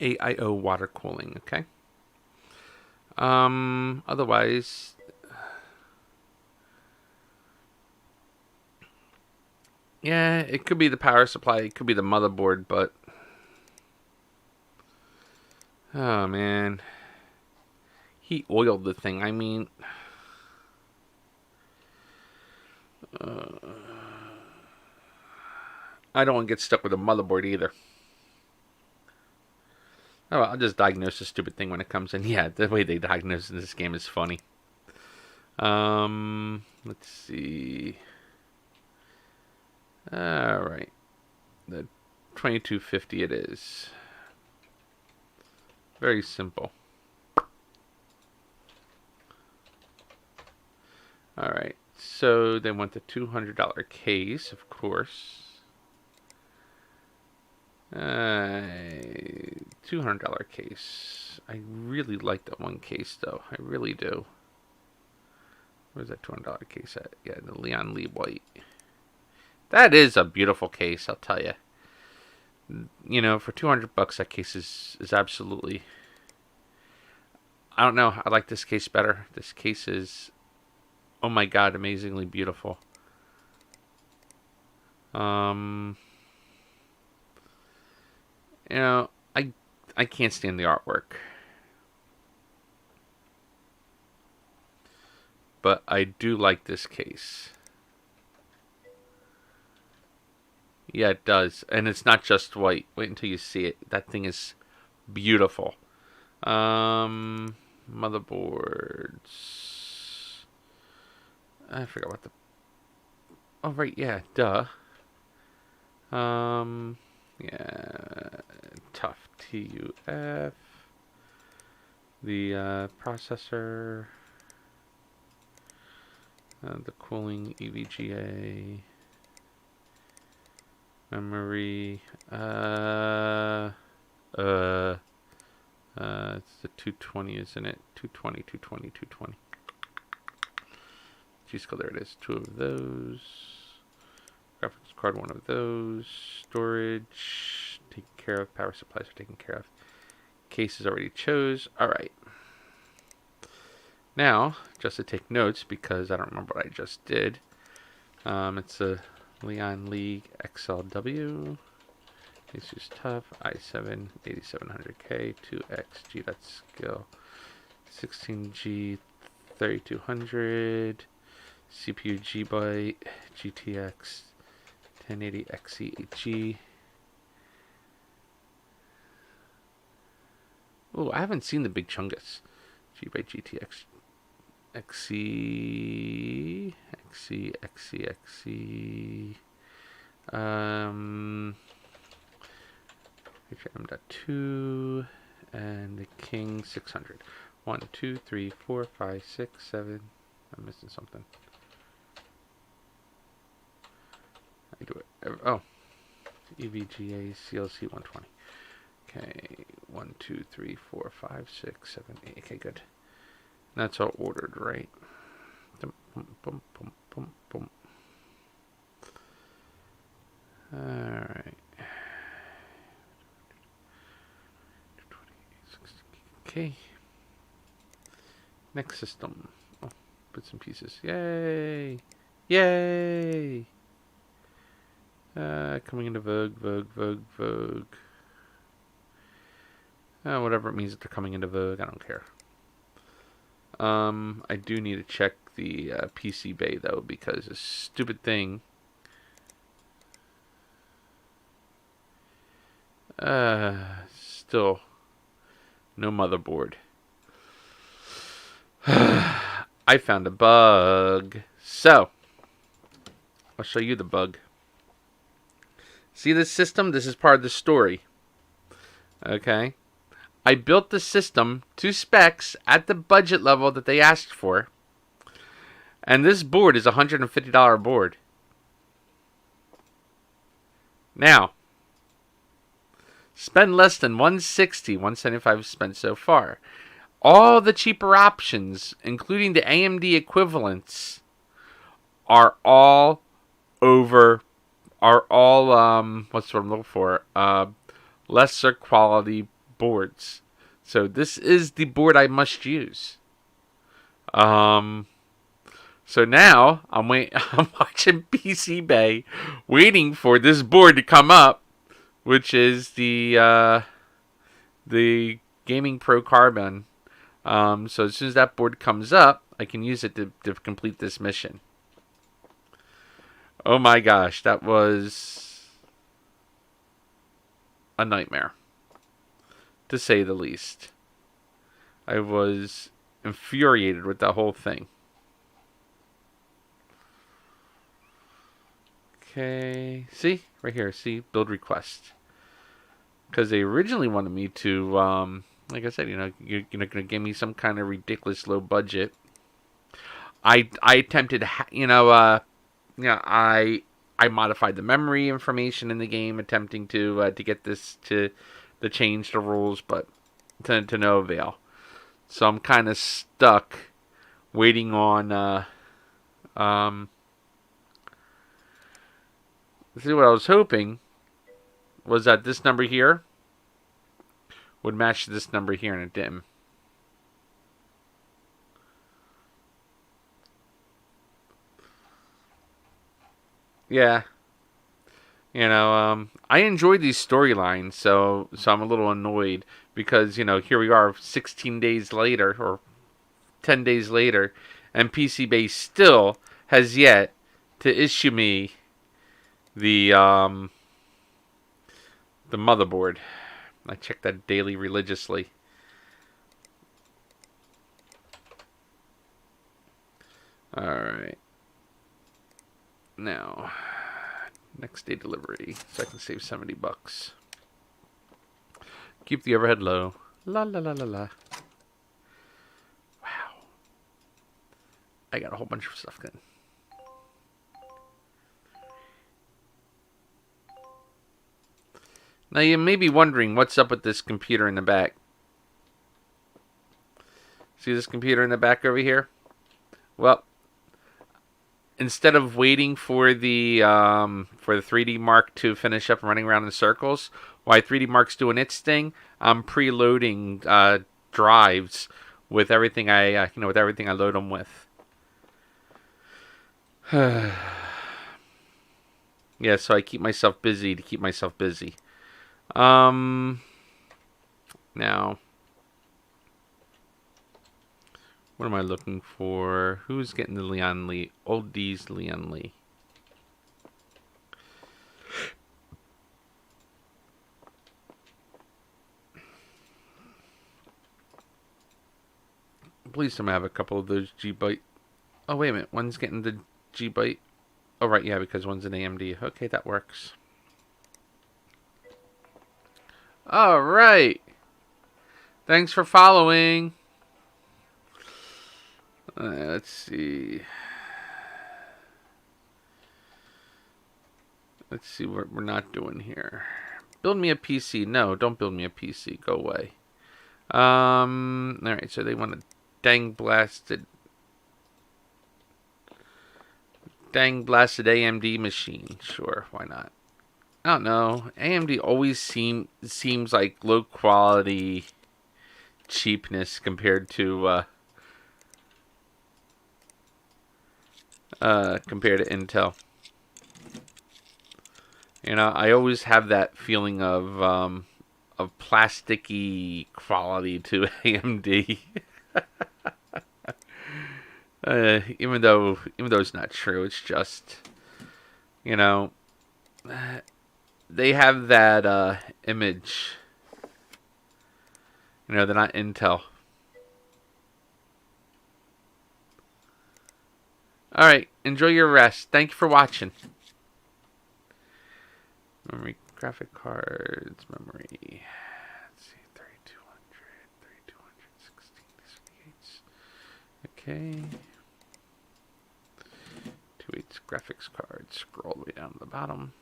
AIO water cooling, okay? Otherwise, yeah, it could be the power supply, it could be the motherboard, but oh man, he oiled the thing. I mean, I don't want to get stuck with a motherboard either. Oh, well, I'll just diagnose the stupid thing when it comes in. Yeah, the way they diagnose in this game is funny. Let's see. All right, the 2250 it is. Very simple. All right, so they want the $200 case, of course. $200 case. I really like that one case, though. I really do. Where's that $200 case at? Yeah, the Leon Lee White. That is a beautiful case, I'll tell you. You know, for $200, that case is absolutely... I don't know. I like this case better. This case is, oh my god, amazingly beautiful. You know, I can't stand the artwork. But I do like this case. Yeah, it does. And it's not just white. Wait until you see it. That thing is beautiful. Motherboards. I forgot what the... Oh, right, yeah, duh. Yeah, tough TUF. The processor. The cooling EVGA. Memory. It's the 220, isn't it? 220, 220, 220. G-Skill, there it is. Two of those. Graphics card, one of those. Storage, taken care of. Power supplies are taken care of. Cases already chose. Alright. Now, just to take notes, because I don't remember what I just did. It's a Leon Lee XLW. Asus Tough, i7 8700K, 2XG, that's skill. 16G 3200. CPU G-Byte, GTX 1080 XE8G. Oh, I haven't seen the big Chungus. G-Byte GTX XE HM.2 and the King 600. 1, 2, 3, 4, 5, 6, 7. I'm missing something. I do it. Oh, EVGA CLC 120. Okay, 1, 2, 3, 4, 5, 6, 7, 8. Okay, good. That's all ordered, right? Boom, boom, boom, boom, boom. All right. Okay. Next system. Oh, bits and pieces. Yay! Yay! Coming into Vogue. Whatever it means that they're coming into Vogue, I don't care. I do need to check the PC Bay though, because this stupid thing. Still no motherboard. I found a bug. So, I'll show you the bug. See this system? This is part of the story. Okay. I built the system to specs at the budget level that they asked for. And this board is a $150 board. Now, spend less than $160, $175 spent so far. All the cheaper options, including the AMD equivalents, are all over, what's what I'm looking for? Lesser quality boards. So this is the board I must use. So now I'm watching PC Bay, waiting for this board to come up, which is the Gaming Pro Carbon. So as soon as that board comes up, I can use it to complete this mission. Oh my gosh, that was a nightmare, to say the least. I was infuriated with the whole thing. Okay, see? Right here, see? Build request. Because they originally wanted me to, like I said, you're going to give me some kind of ridiculous low budget. I attempted, I modified the memory information in the game, attempting to get this to change the rules, but to no avail. So I'm kind of stuck, waiting on. See, what I was hoping was that this number here would match this number here, and it didn't. Yeah. I enjoy these storylines, so I'm a little annoyed because, here we are 16 days later, or 10 days later, and PC Base still has yet to issue me the motherboard. I check that daily religiously. Alright. Now, next day delivery, so I can save $70. Keep the overhead low. La la la la la. Wow. I got a whole bunch of stuff then. Now you may be wondering what's up with this computer in the back. See this computer in the back over here? Well, instead of waiting for the 3D Mark to finish up and running around in circles, while 3D Mark's doing its thing, I'm preloading drives with everything I load them with. Yeah, so I keep myself busy to keep myself busy. Now, what am I looking for? Who's getting the Leon Lee? Old D's Leon Lee. Please don't have a couple of those G-Byte. Oh, wait a minute. One's getting the G-Byte. Oh, right, yeah, because one's an AMD. Okay, that works. All right. Thanks for following. Let's see. Let's see what we're not doing here. Build me a PC. No, don't build me a PC. Go away. Alright, so they want a dang blasted AMD machine. Sure, why not? I don't know. AMD always seems like low quality cheapness compared to Intel. I always have that feeling of plasticky quality to AMD. Even though it's not true, it's just they have that image. They're not Intel. All right, enjoy your rest. Thank you for watching. Memory, graphic cards, memory. Let's see, 3200, 3216, 68. Okay. graphics card. Scroll all the way down to the bottom.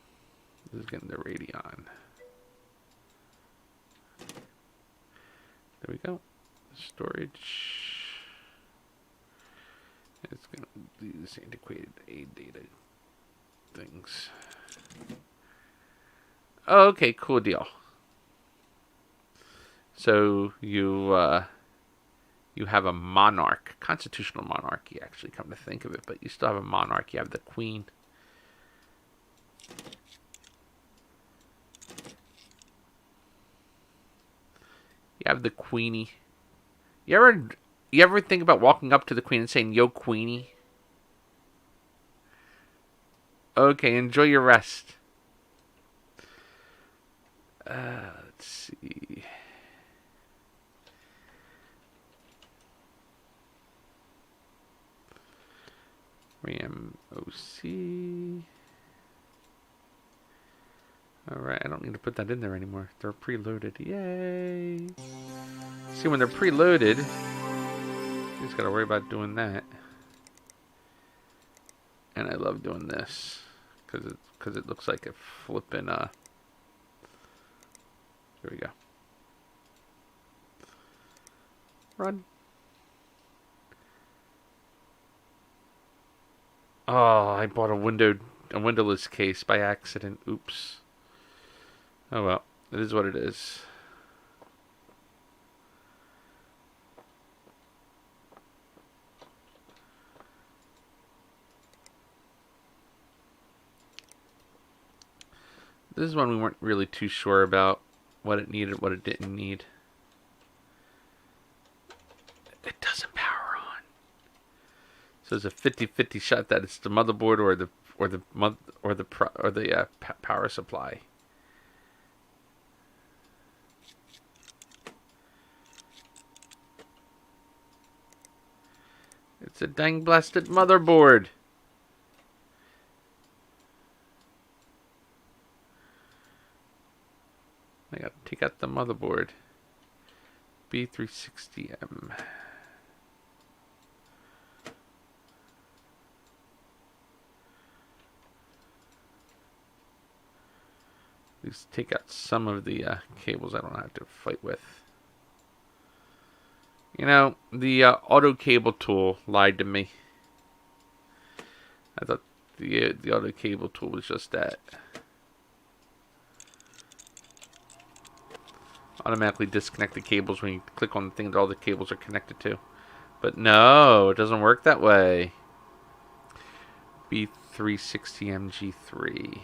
This is getting the Radeon. There we go. Storage. It's going to do this antiquated data things. Oh, okay, cool deal. So you have a monarch, constitutional monarchy, actually, come to think of it, but you still have a monarch. You have the queen. You have the queenie. You ever think about walking up to the queen and saying, "Yo, queenie"? Okay, enjoy your rest. Let's see. RAM OC. Alright, I don't need to put that in there anymore. They're preloaded. Yay! See, when they're preloaded, you just gotta worry about doing that. And I love doing this because it looks like a flippin' Here we go. Run. Oh, I bought a windowless case by accident. Oops. Oh well, it is what it is. This is one we weren't really too sure about what it needed, what it didn't need. It doesn't power on. So there's a 50-50 shot that it's the motherboard or the power supply. It's a dang blasted motherboard. I gotta take out the motherboard. B360M. At least take out some of the cables I don't have to fight with. You know, the auto cable tool lied to me. I thought the auto cable tool was just that. Automatically disconnect the cables when you click on the thing that all the cables are connected to. But no, it doesn't work that way. B360MG3.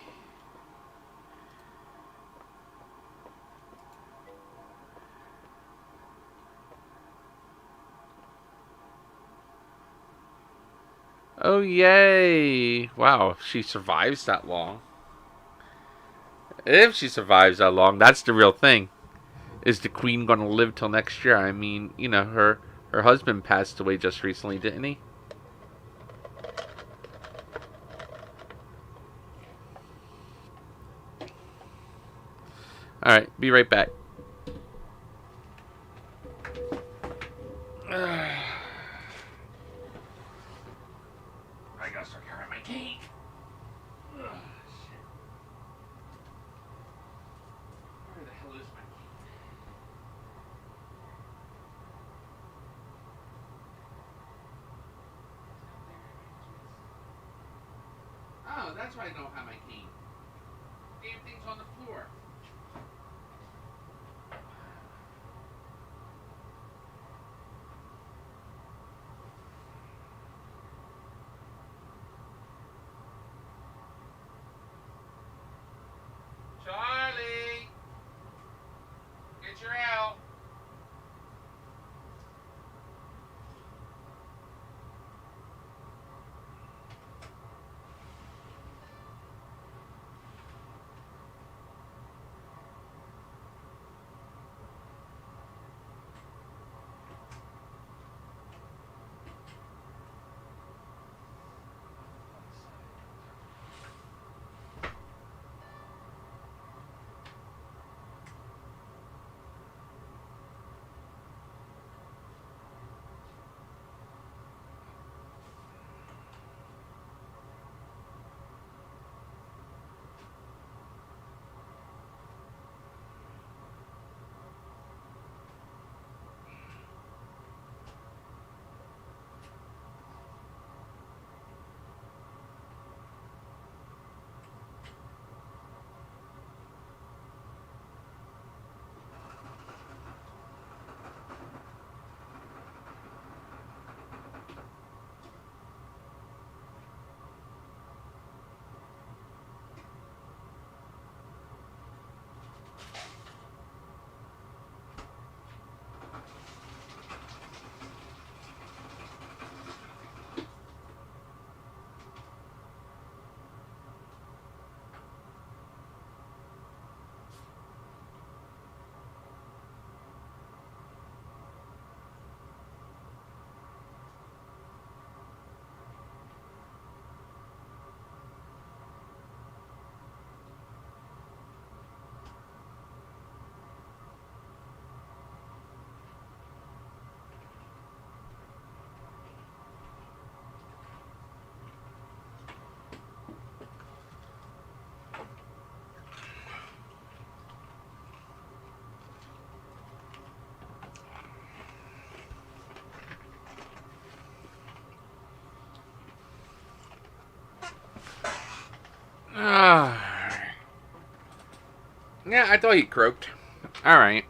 Oh, yay. Wow, if she survives that long. If she survives that long, that's the real thing. Is the queen going to live till next year? I mean, you know, her husband passed away just recently, didn't he? Alright, be right back. I gotta start carrying my cane. Where the hell is my cane? Oh, that's why I don't have my cane. Damn thing's on the floor. Charlie! Get your out! Yeah, I thought he croaked. Alright.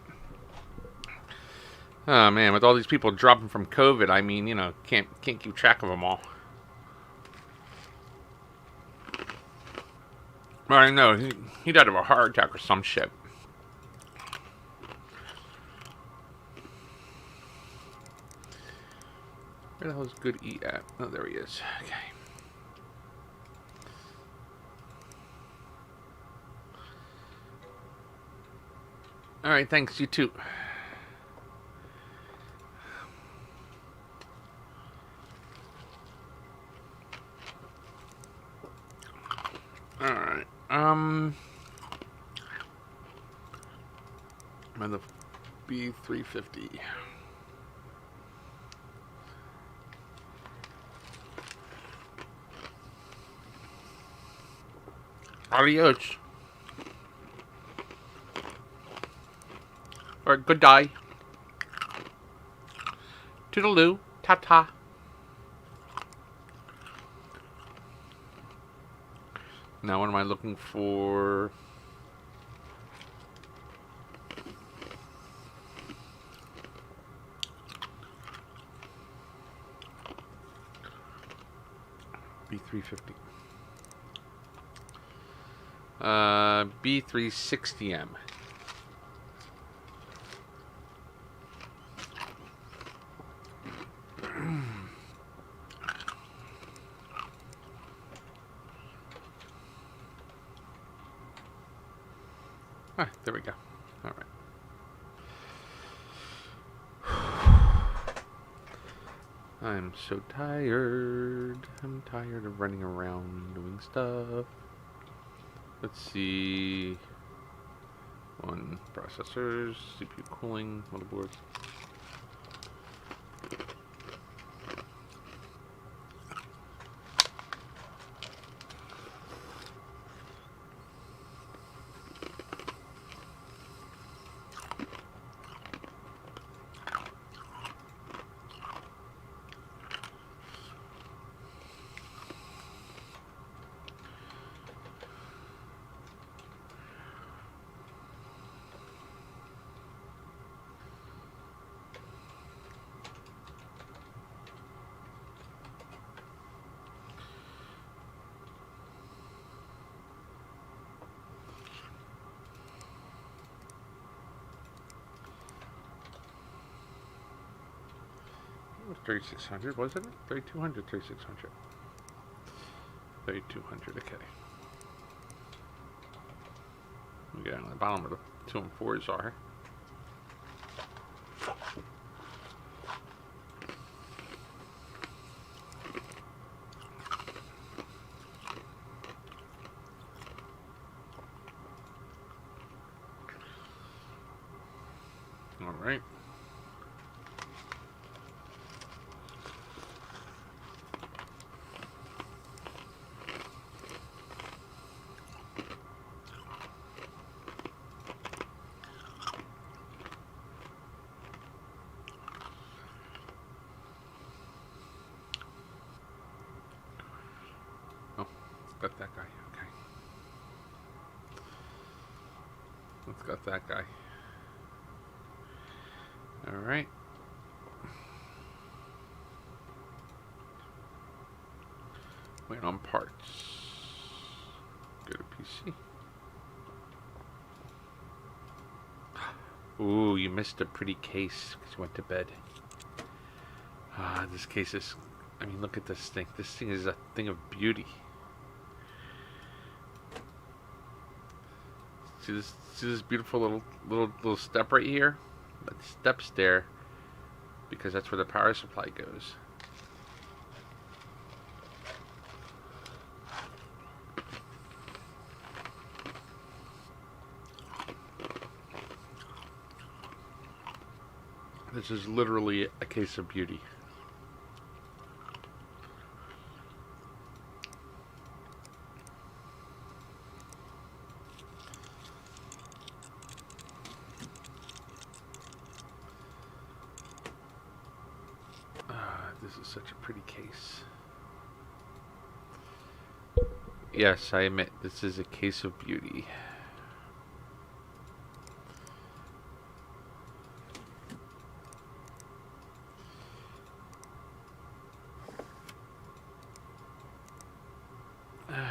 Oh man, with all these people dropping from COVID, I mean, can't keep track of them all. I know he died of a heart attack or some shit. Where the hell is Good E at? Oh, there he is. Okay. All right, thanks. You too. All right. I'm on the B350. Adios. Or good day. Toodaloo. Ta-ta. Now what am I looking for? B350. B360M. There we go. All right. I'm so tired. I'm tired of running around doing stuff. Let's see. One processors, CPU cooling, motherboard. It was 3600, wasn't it? 3200, 3600. 3200, okay. We got on the bottom where the 2 and 4s are. All right. Oh, got that guy. Okay. Let's got that guy. All right. Wait on parts. Go to PC. Ooh, you missed a pretty case because you went to bed. This case is... I mean, look at this thing. This thing is a thing of beauty. See this? See this beautiful little step right here? That step's there because that's where the power supply goes. This is literally a case of beauty. This is such a pretty case. Yes, I admit this is a case of beauty. Alright.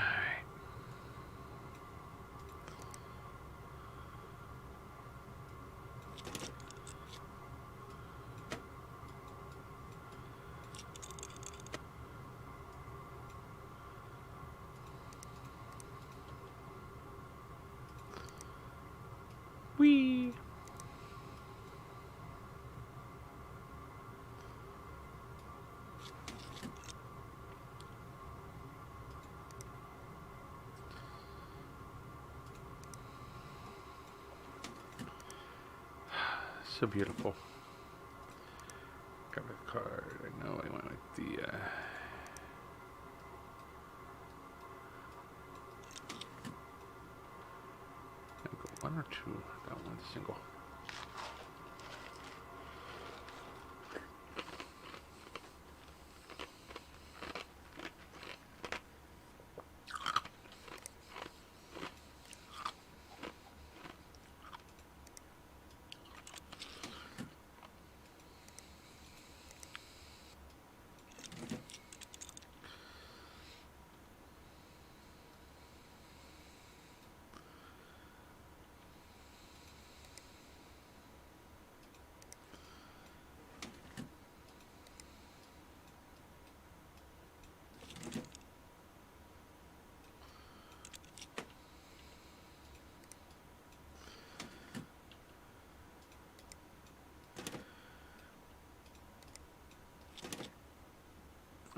Whee! So beautiful. Got a card. I know I went with the I go one or two. That one's single.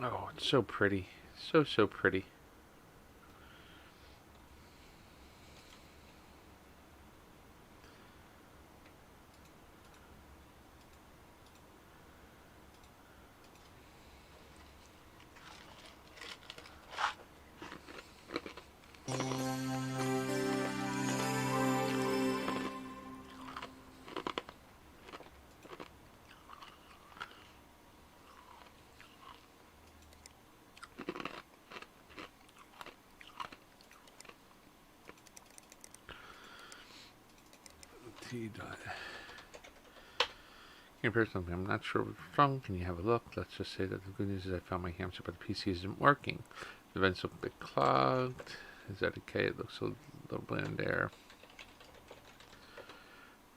Oh, it's so pretty. So, so pretty. T dot. Here, something I'm not sure what's wrong. Can you have a look? Let's just say that the good news is I found my hamster, but the PC isn't working. The vents look a bit clogged. Is that okay? It looks a little bland there.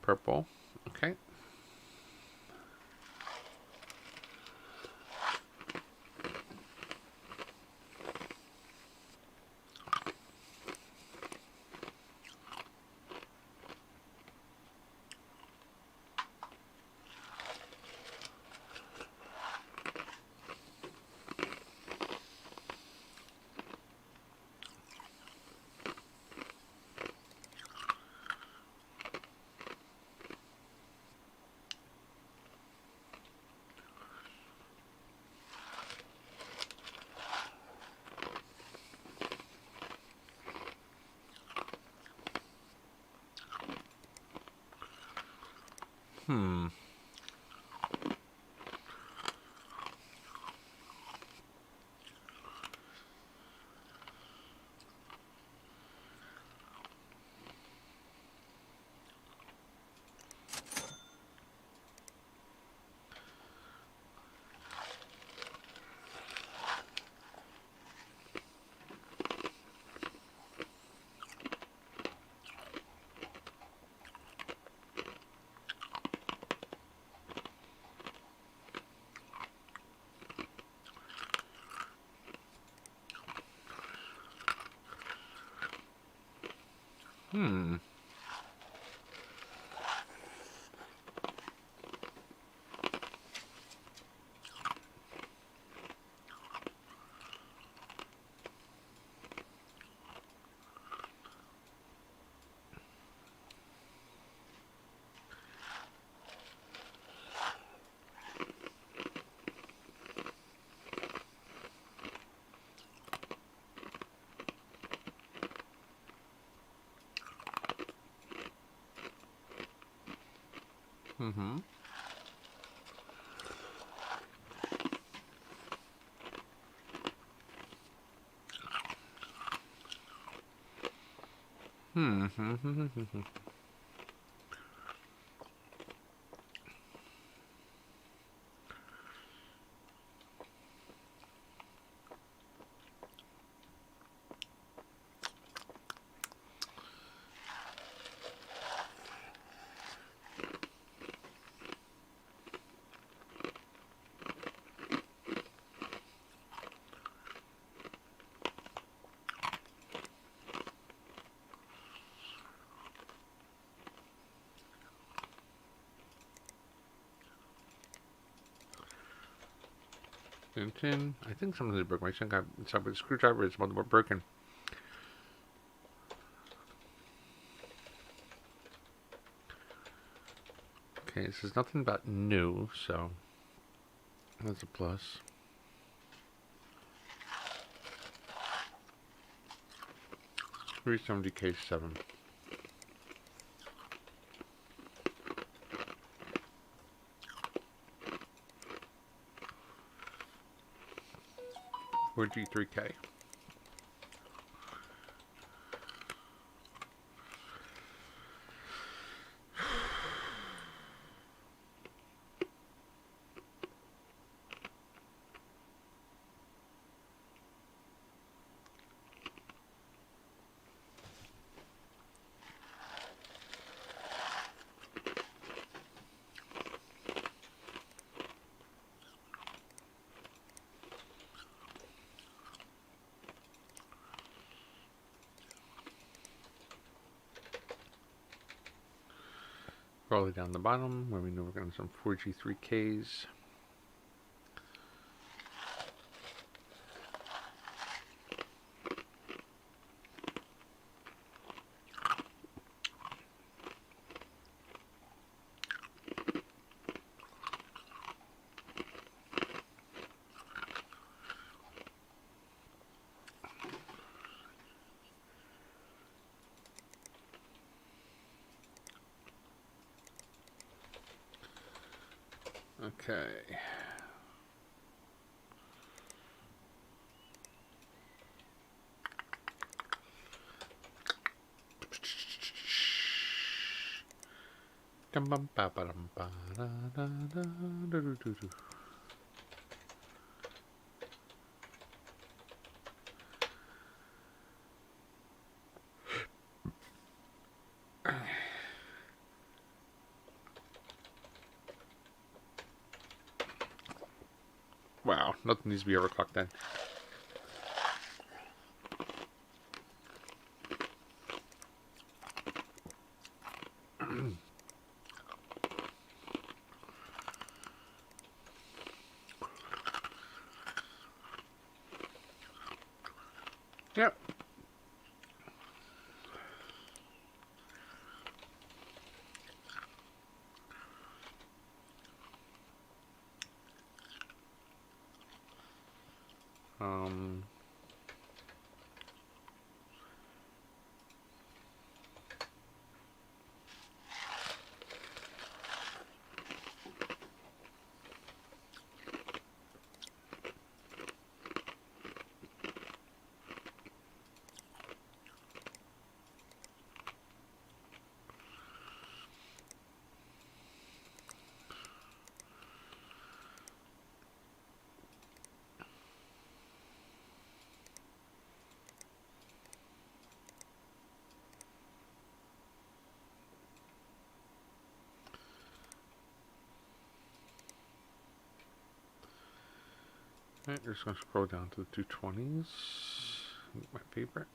Purple. Okay. Hmm. Hmm. Mm-hmm. Hmm. I think something is broken. My son got inside with a screwdriver. It's more broken. Okay, this is nothing about new, so that's a plus. $370K7. $4G3K. All the way down the bottom where we know we're getting some 4G3Ks. Okay. Wow, nothing needs to be overclocked then. Yep. Um, Alright, we're just going to scroll down to the 220s. My favorite.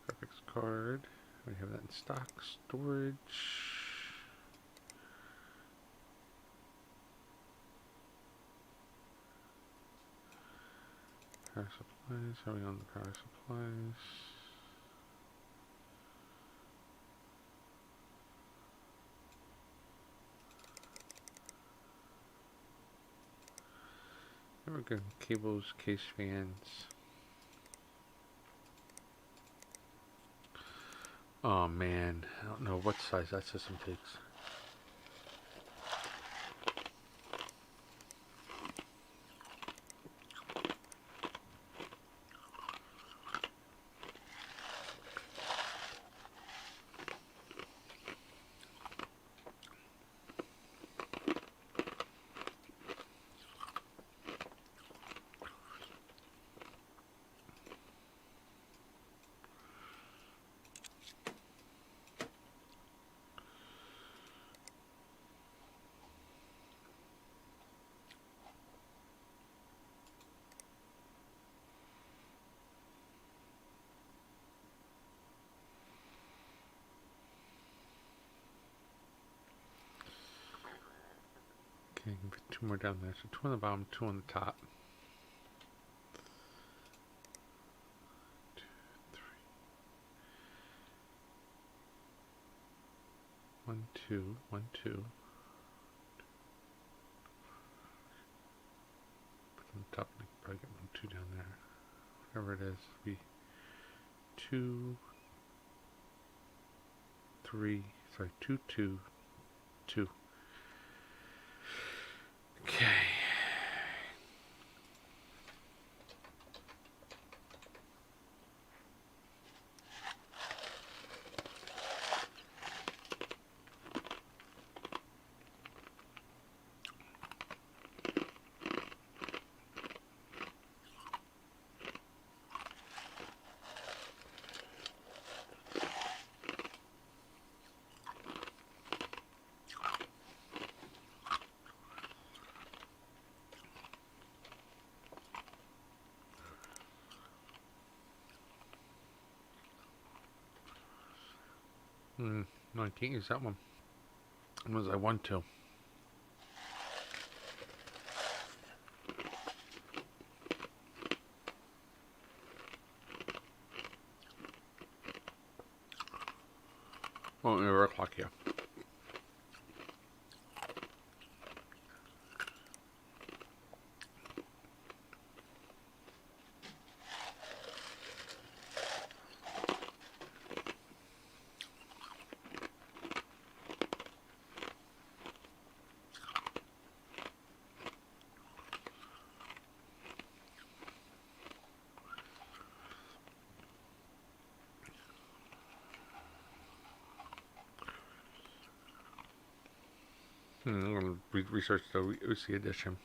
Graphics card. We have that in stock. Storage. Power supplies. How are we on the power supplies? There we go. Cables, case fans. Oh man, I don't know what size that system takes. Okay, put two more down there. So two on the bottom, two on the top. 2, 3. 1, 2, 1, 2. Put on the top. I can probably get 1, 2 down there. Whatever it is, be 2, 3. Sorry, 2, 2, 2. Okay. No, I can't use that one. Unless I want to. Oh, never o'clock here. I'm going to research the OC edition.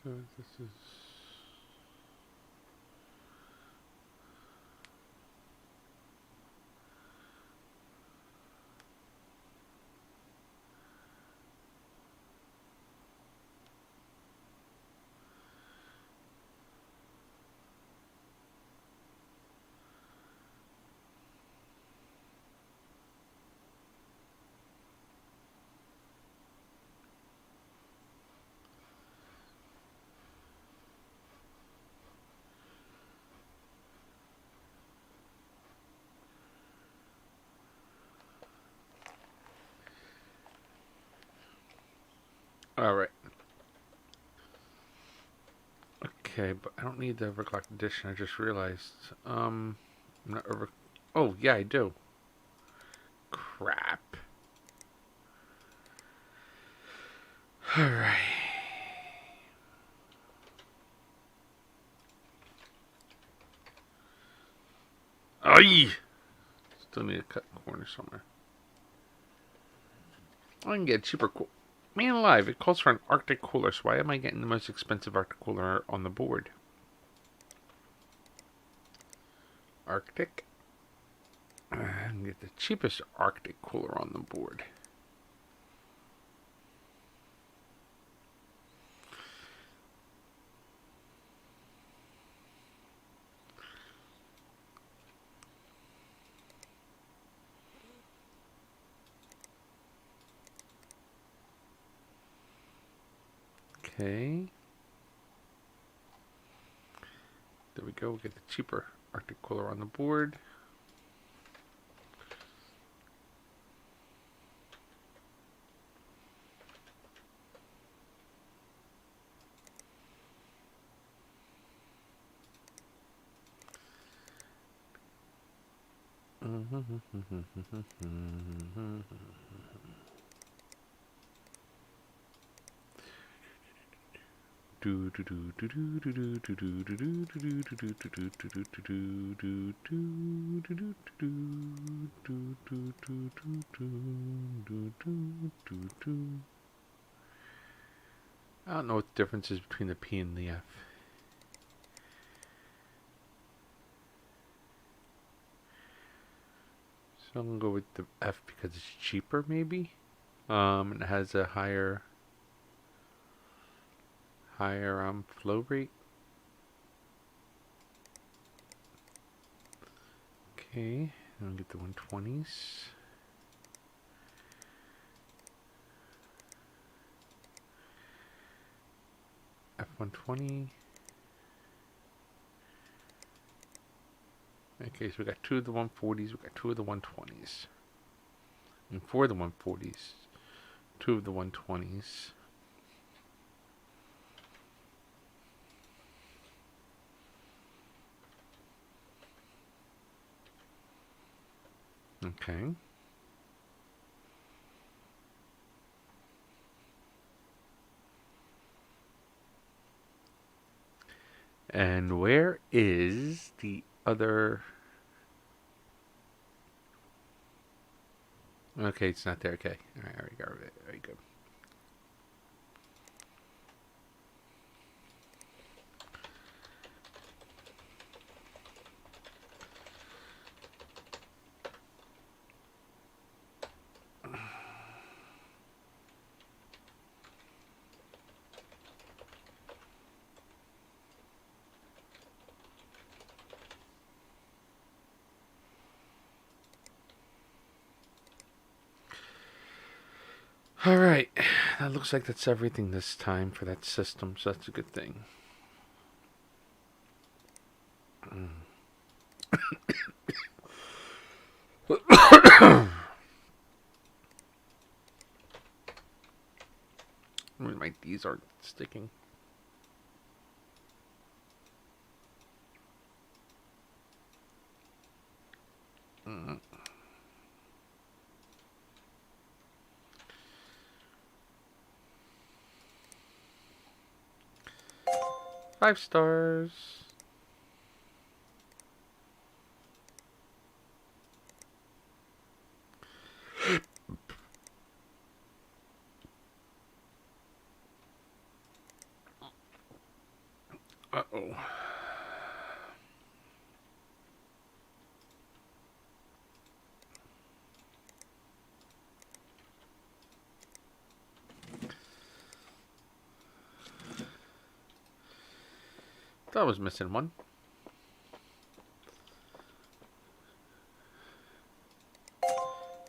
So this is... Alright. Okay, but I don't need the overclocked edition. I just realized. I'm not over... Oh, yeah, I do. Crap. Alright. Aye! Still need to cut the corner somewhere. I can get cheaper cool. Man alive, it calls for an Arctic cooler, so why am I getting the most expensive Arctic cooler on the board? Arctic? I can get the cheapest Arctic cooler on the board. Okay. There we go. We get the cheaper Arctic cooler on the board. I don't know what the difference is between the P and the F. So I'm gonna go with the F because it's cheaper, maybe. And it has a higher flow rate. Okay, I'll get the 120s. F120. Okay, so we got two of the 140s, we got two of the 120s. And for the 140s, two of the 120s. Okay. And where is the other? Okay, it's not there. Okay. All right, we got it. Very good. All right, that looks like that's everything this time for that system, so that's a good thing. My D's aren't sticking. Mm. 5 stars. Uh-oh. Thought I was missing one.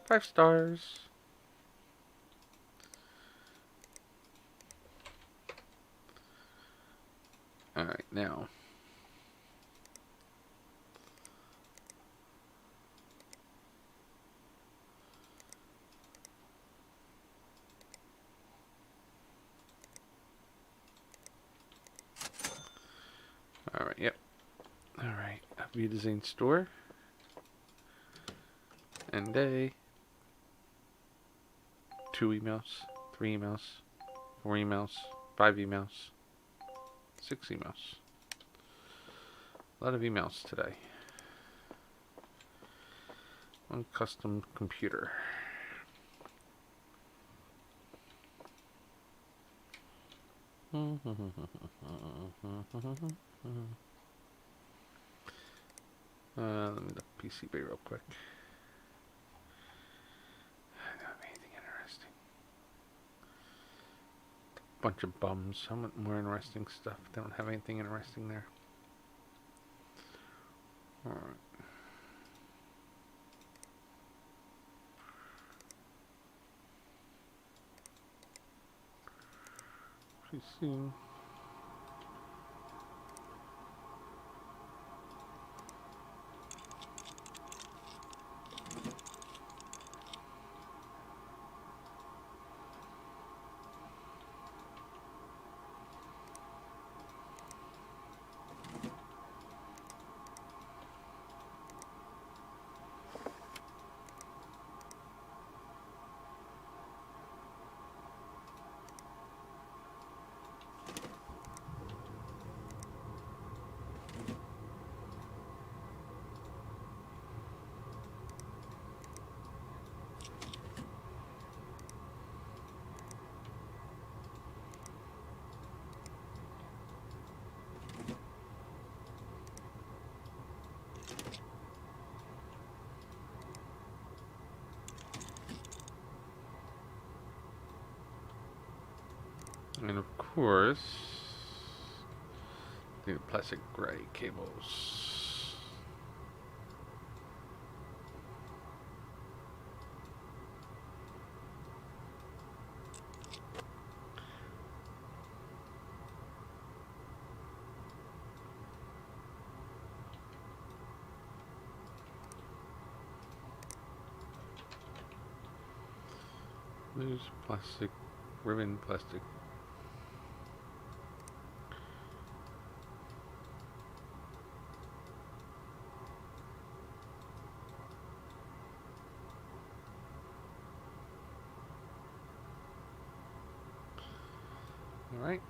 Five stars. Alright, now. Alright, yep. Alright, View Design Store. And day. 2 emails, 3 emails, 4 emails, 5 emails, 6 emails. A lot of emails today. One custom computer. Let me look PCB real quick. I don't have anything interesting. Bunch of bums. I want more interesting stuff. They don't have anything interesting there. Alright. pretty soon. And of course, the plastic gray cables. There's plastic, ribbon plastic. All right.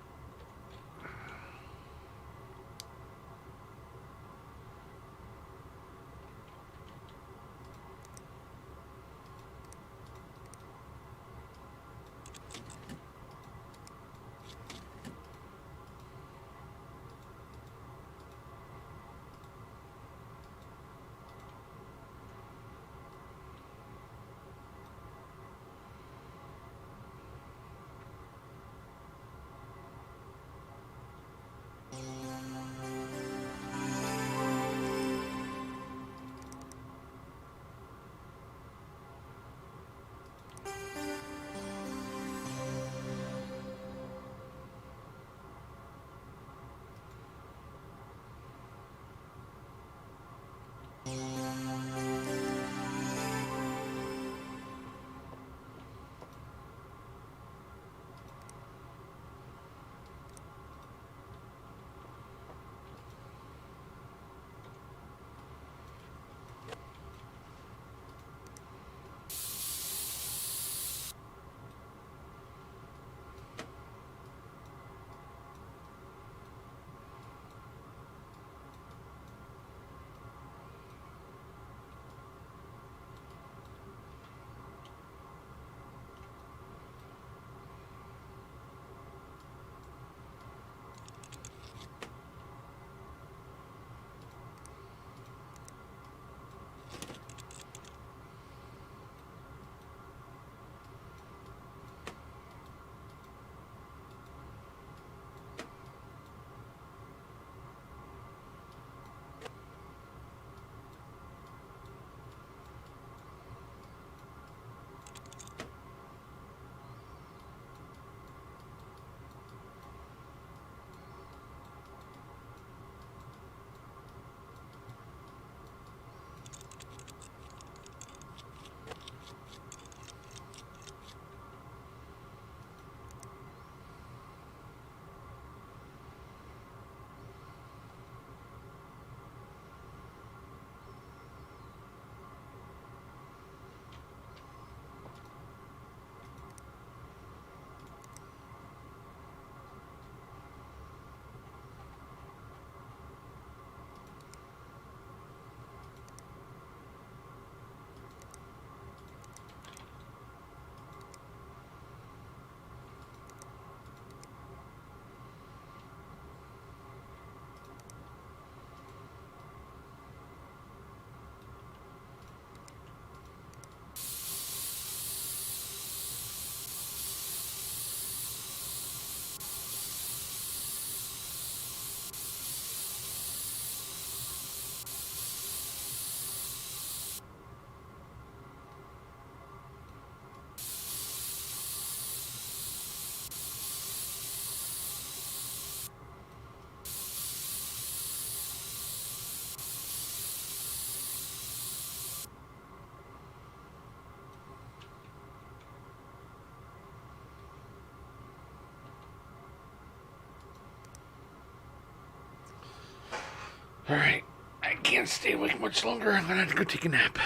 All right. I can't stay awake much longer. I'm gonna have to go take a nap.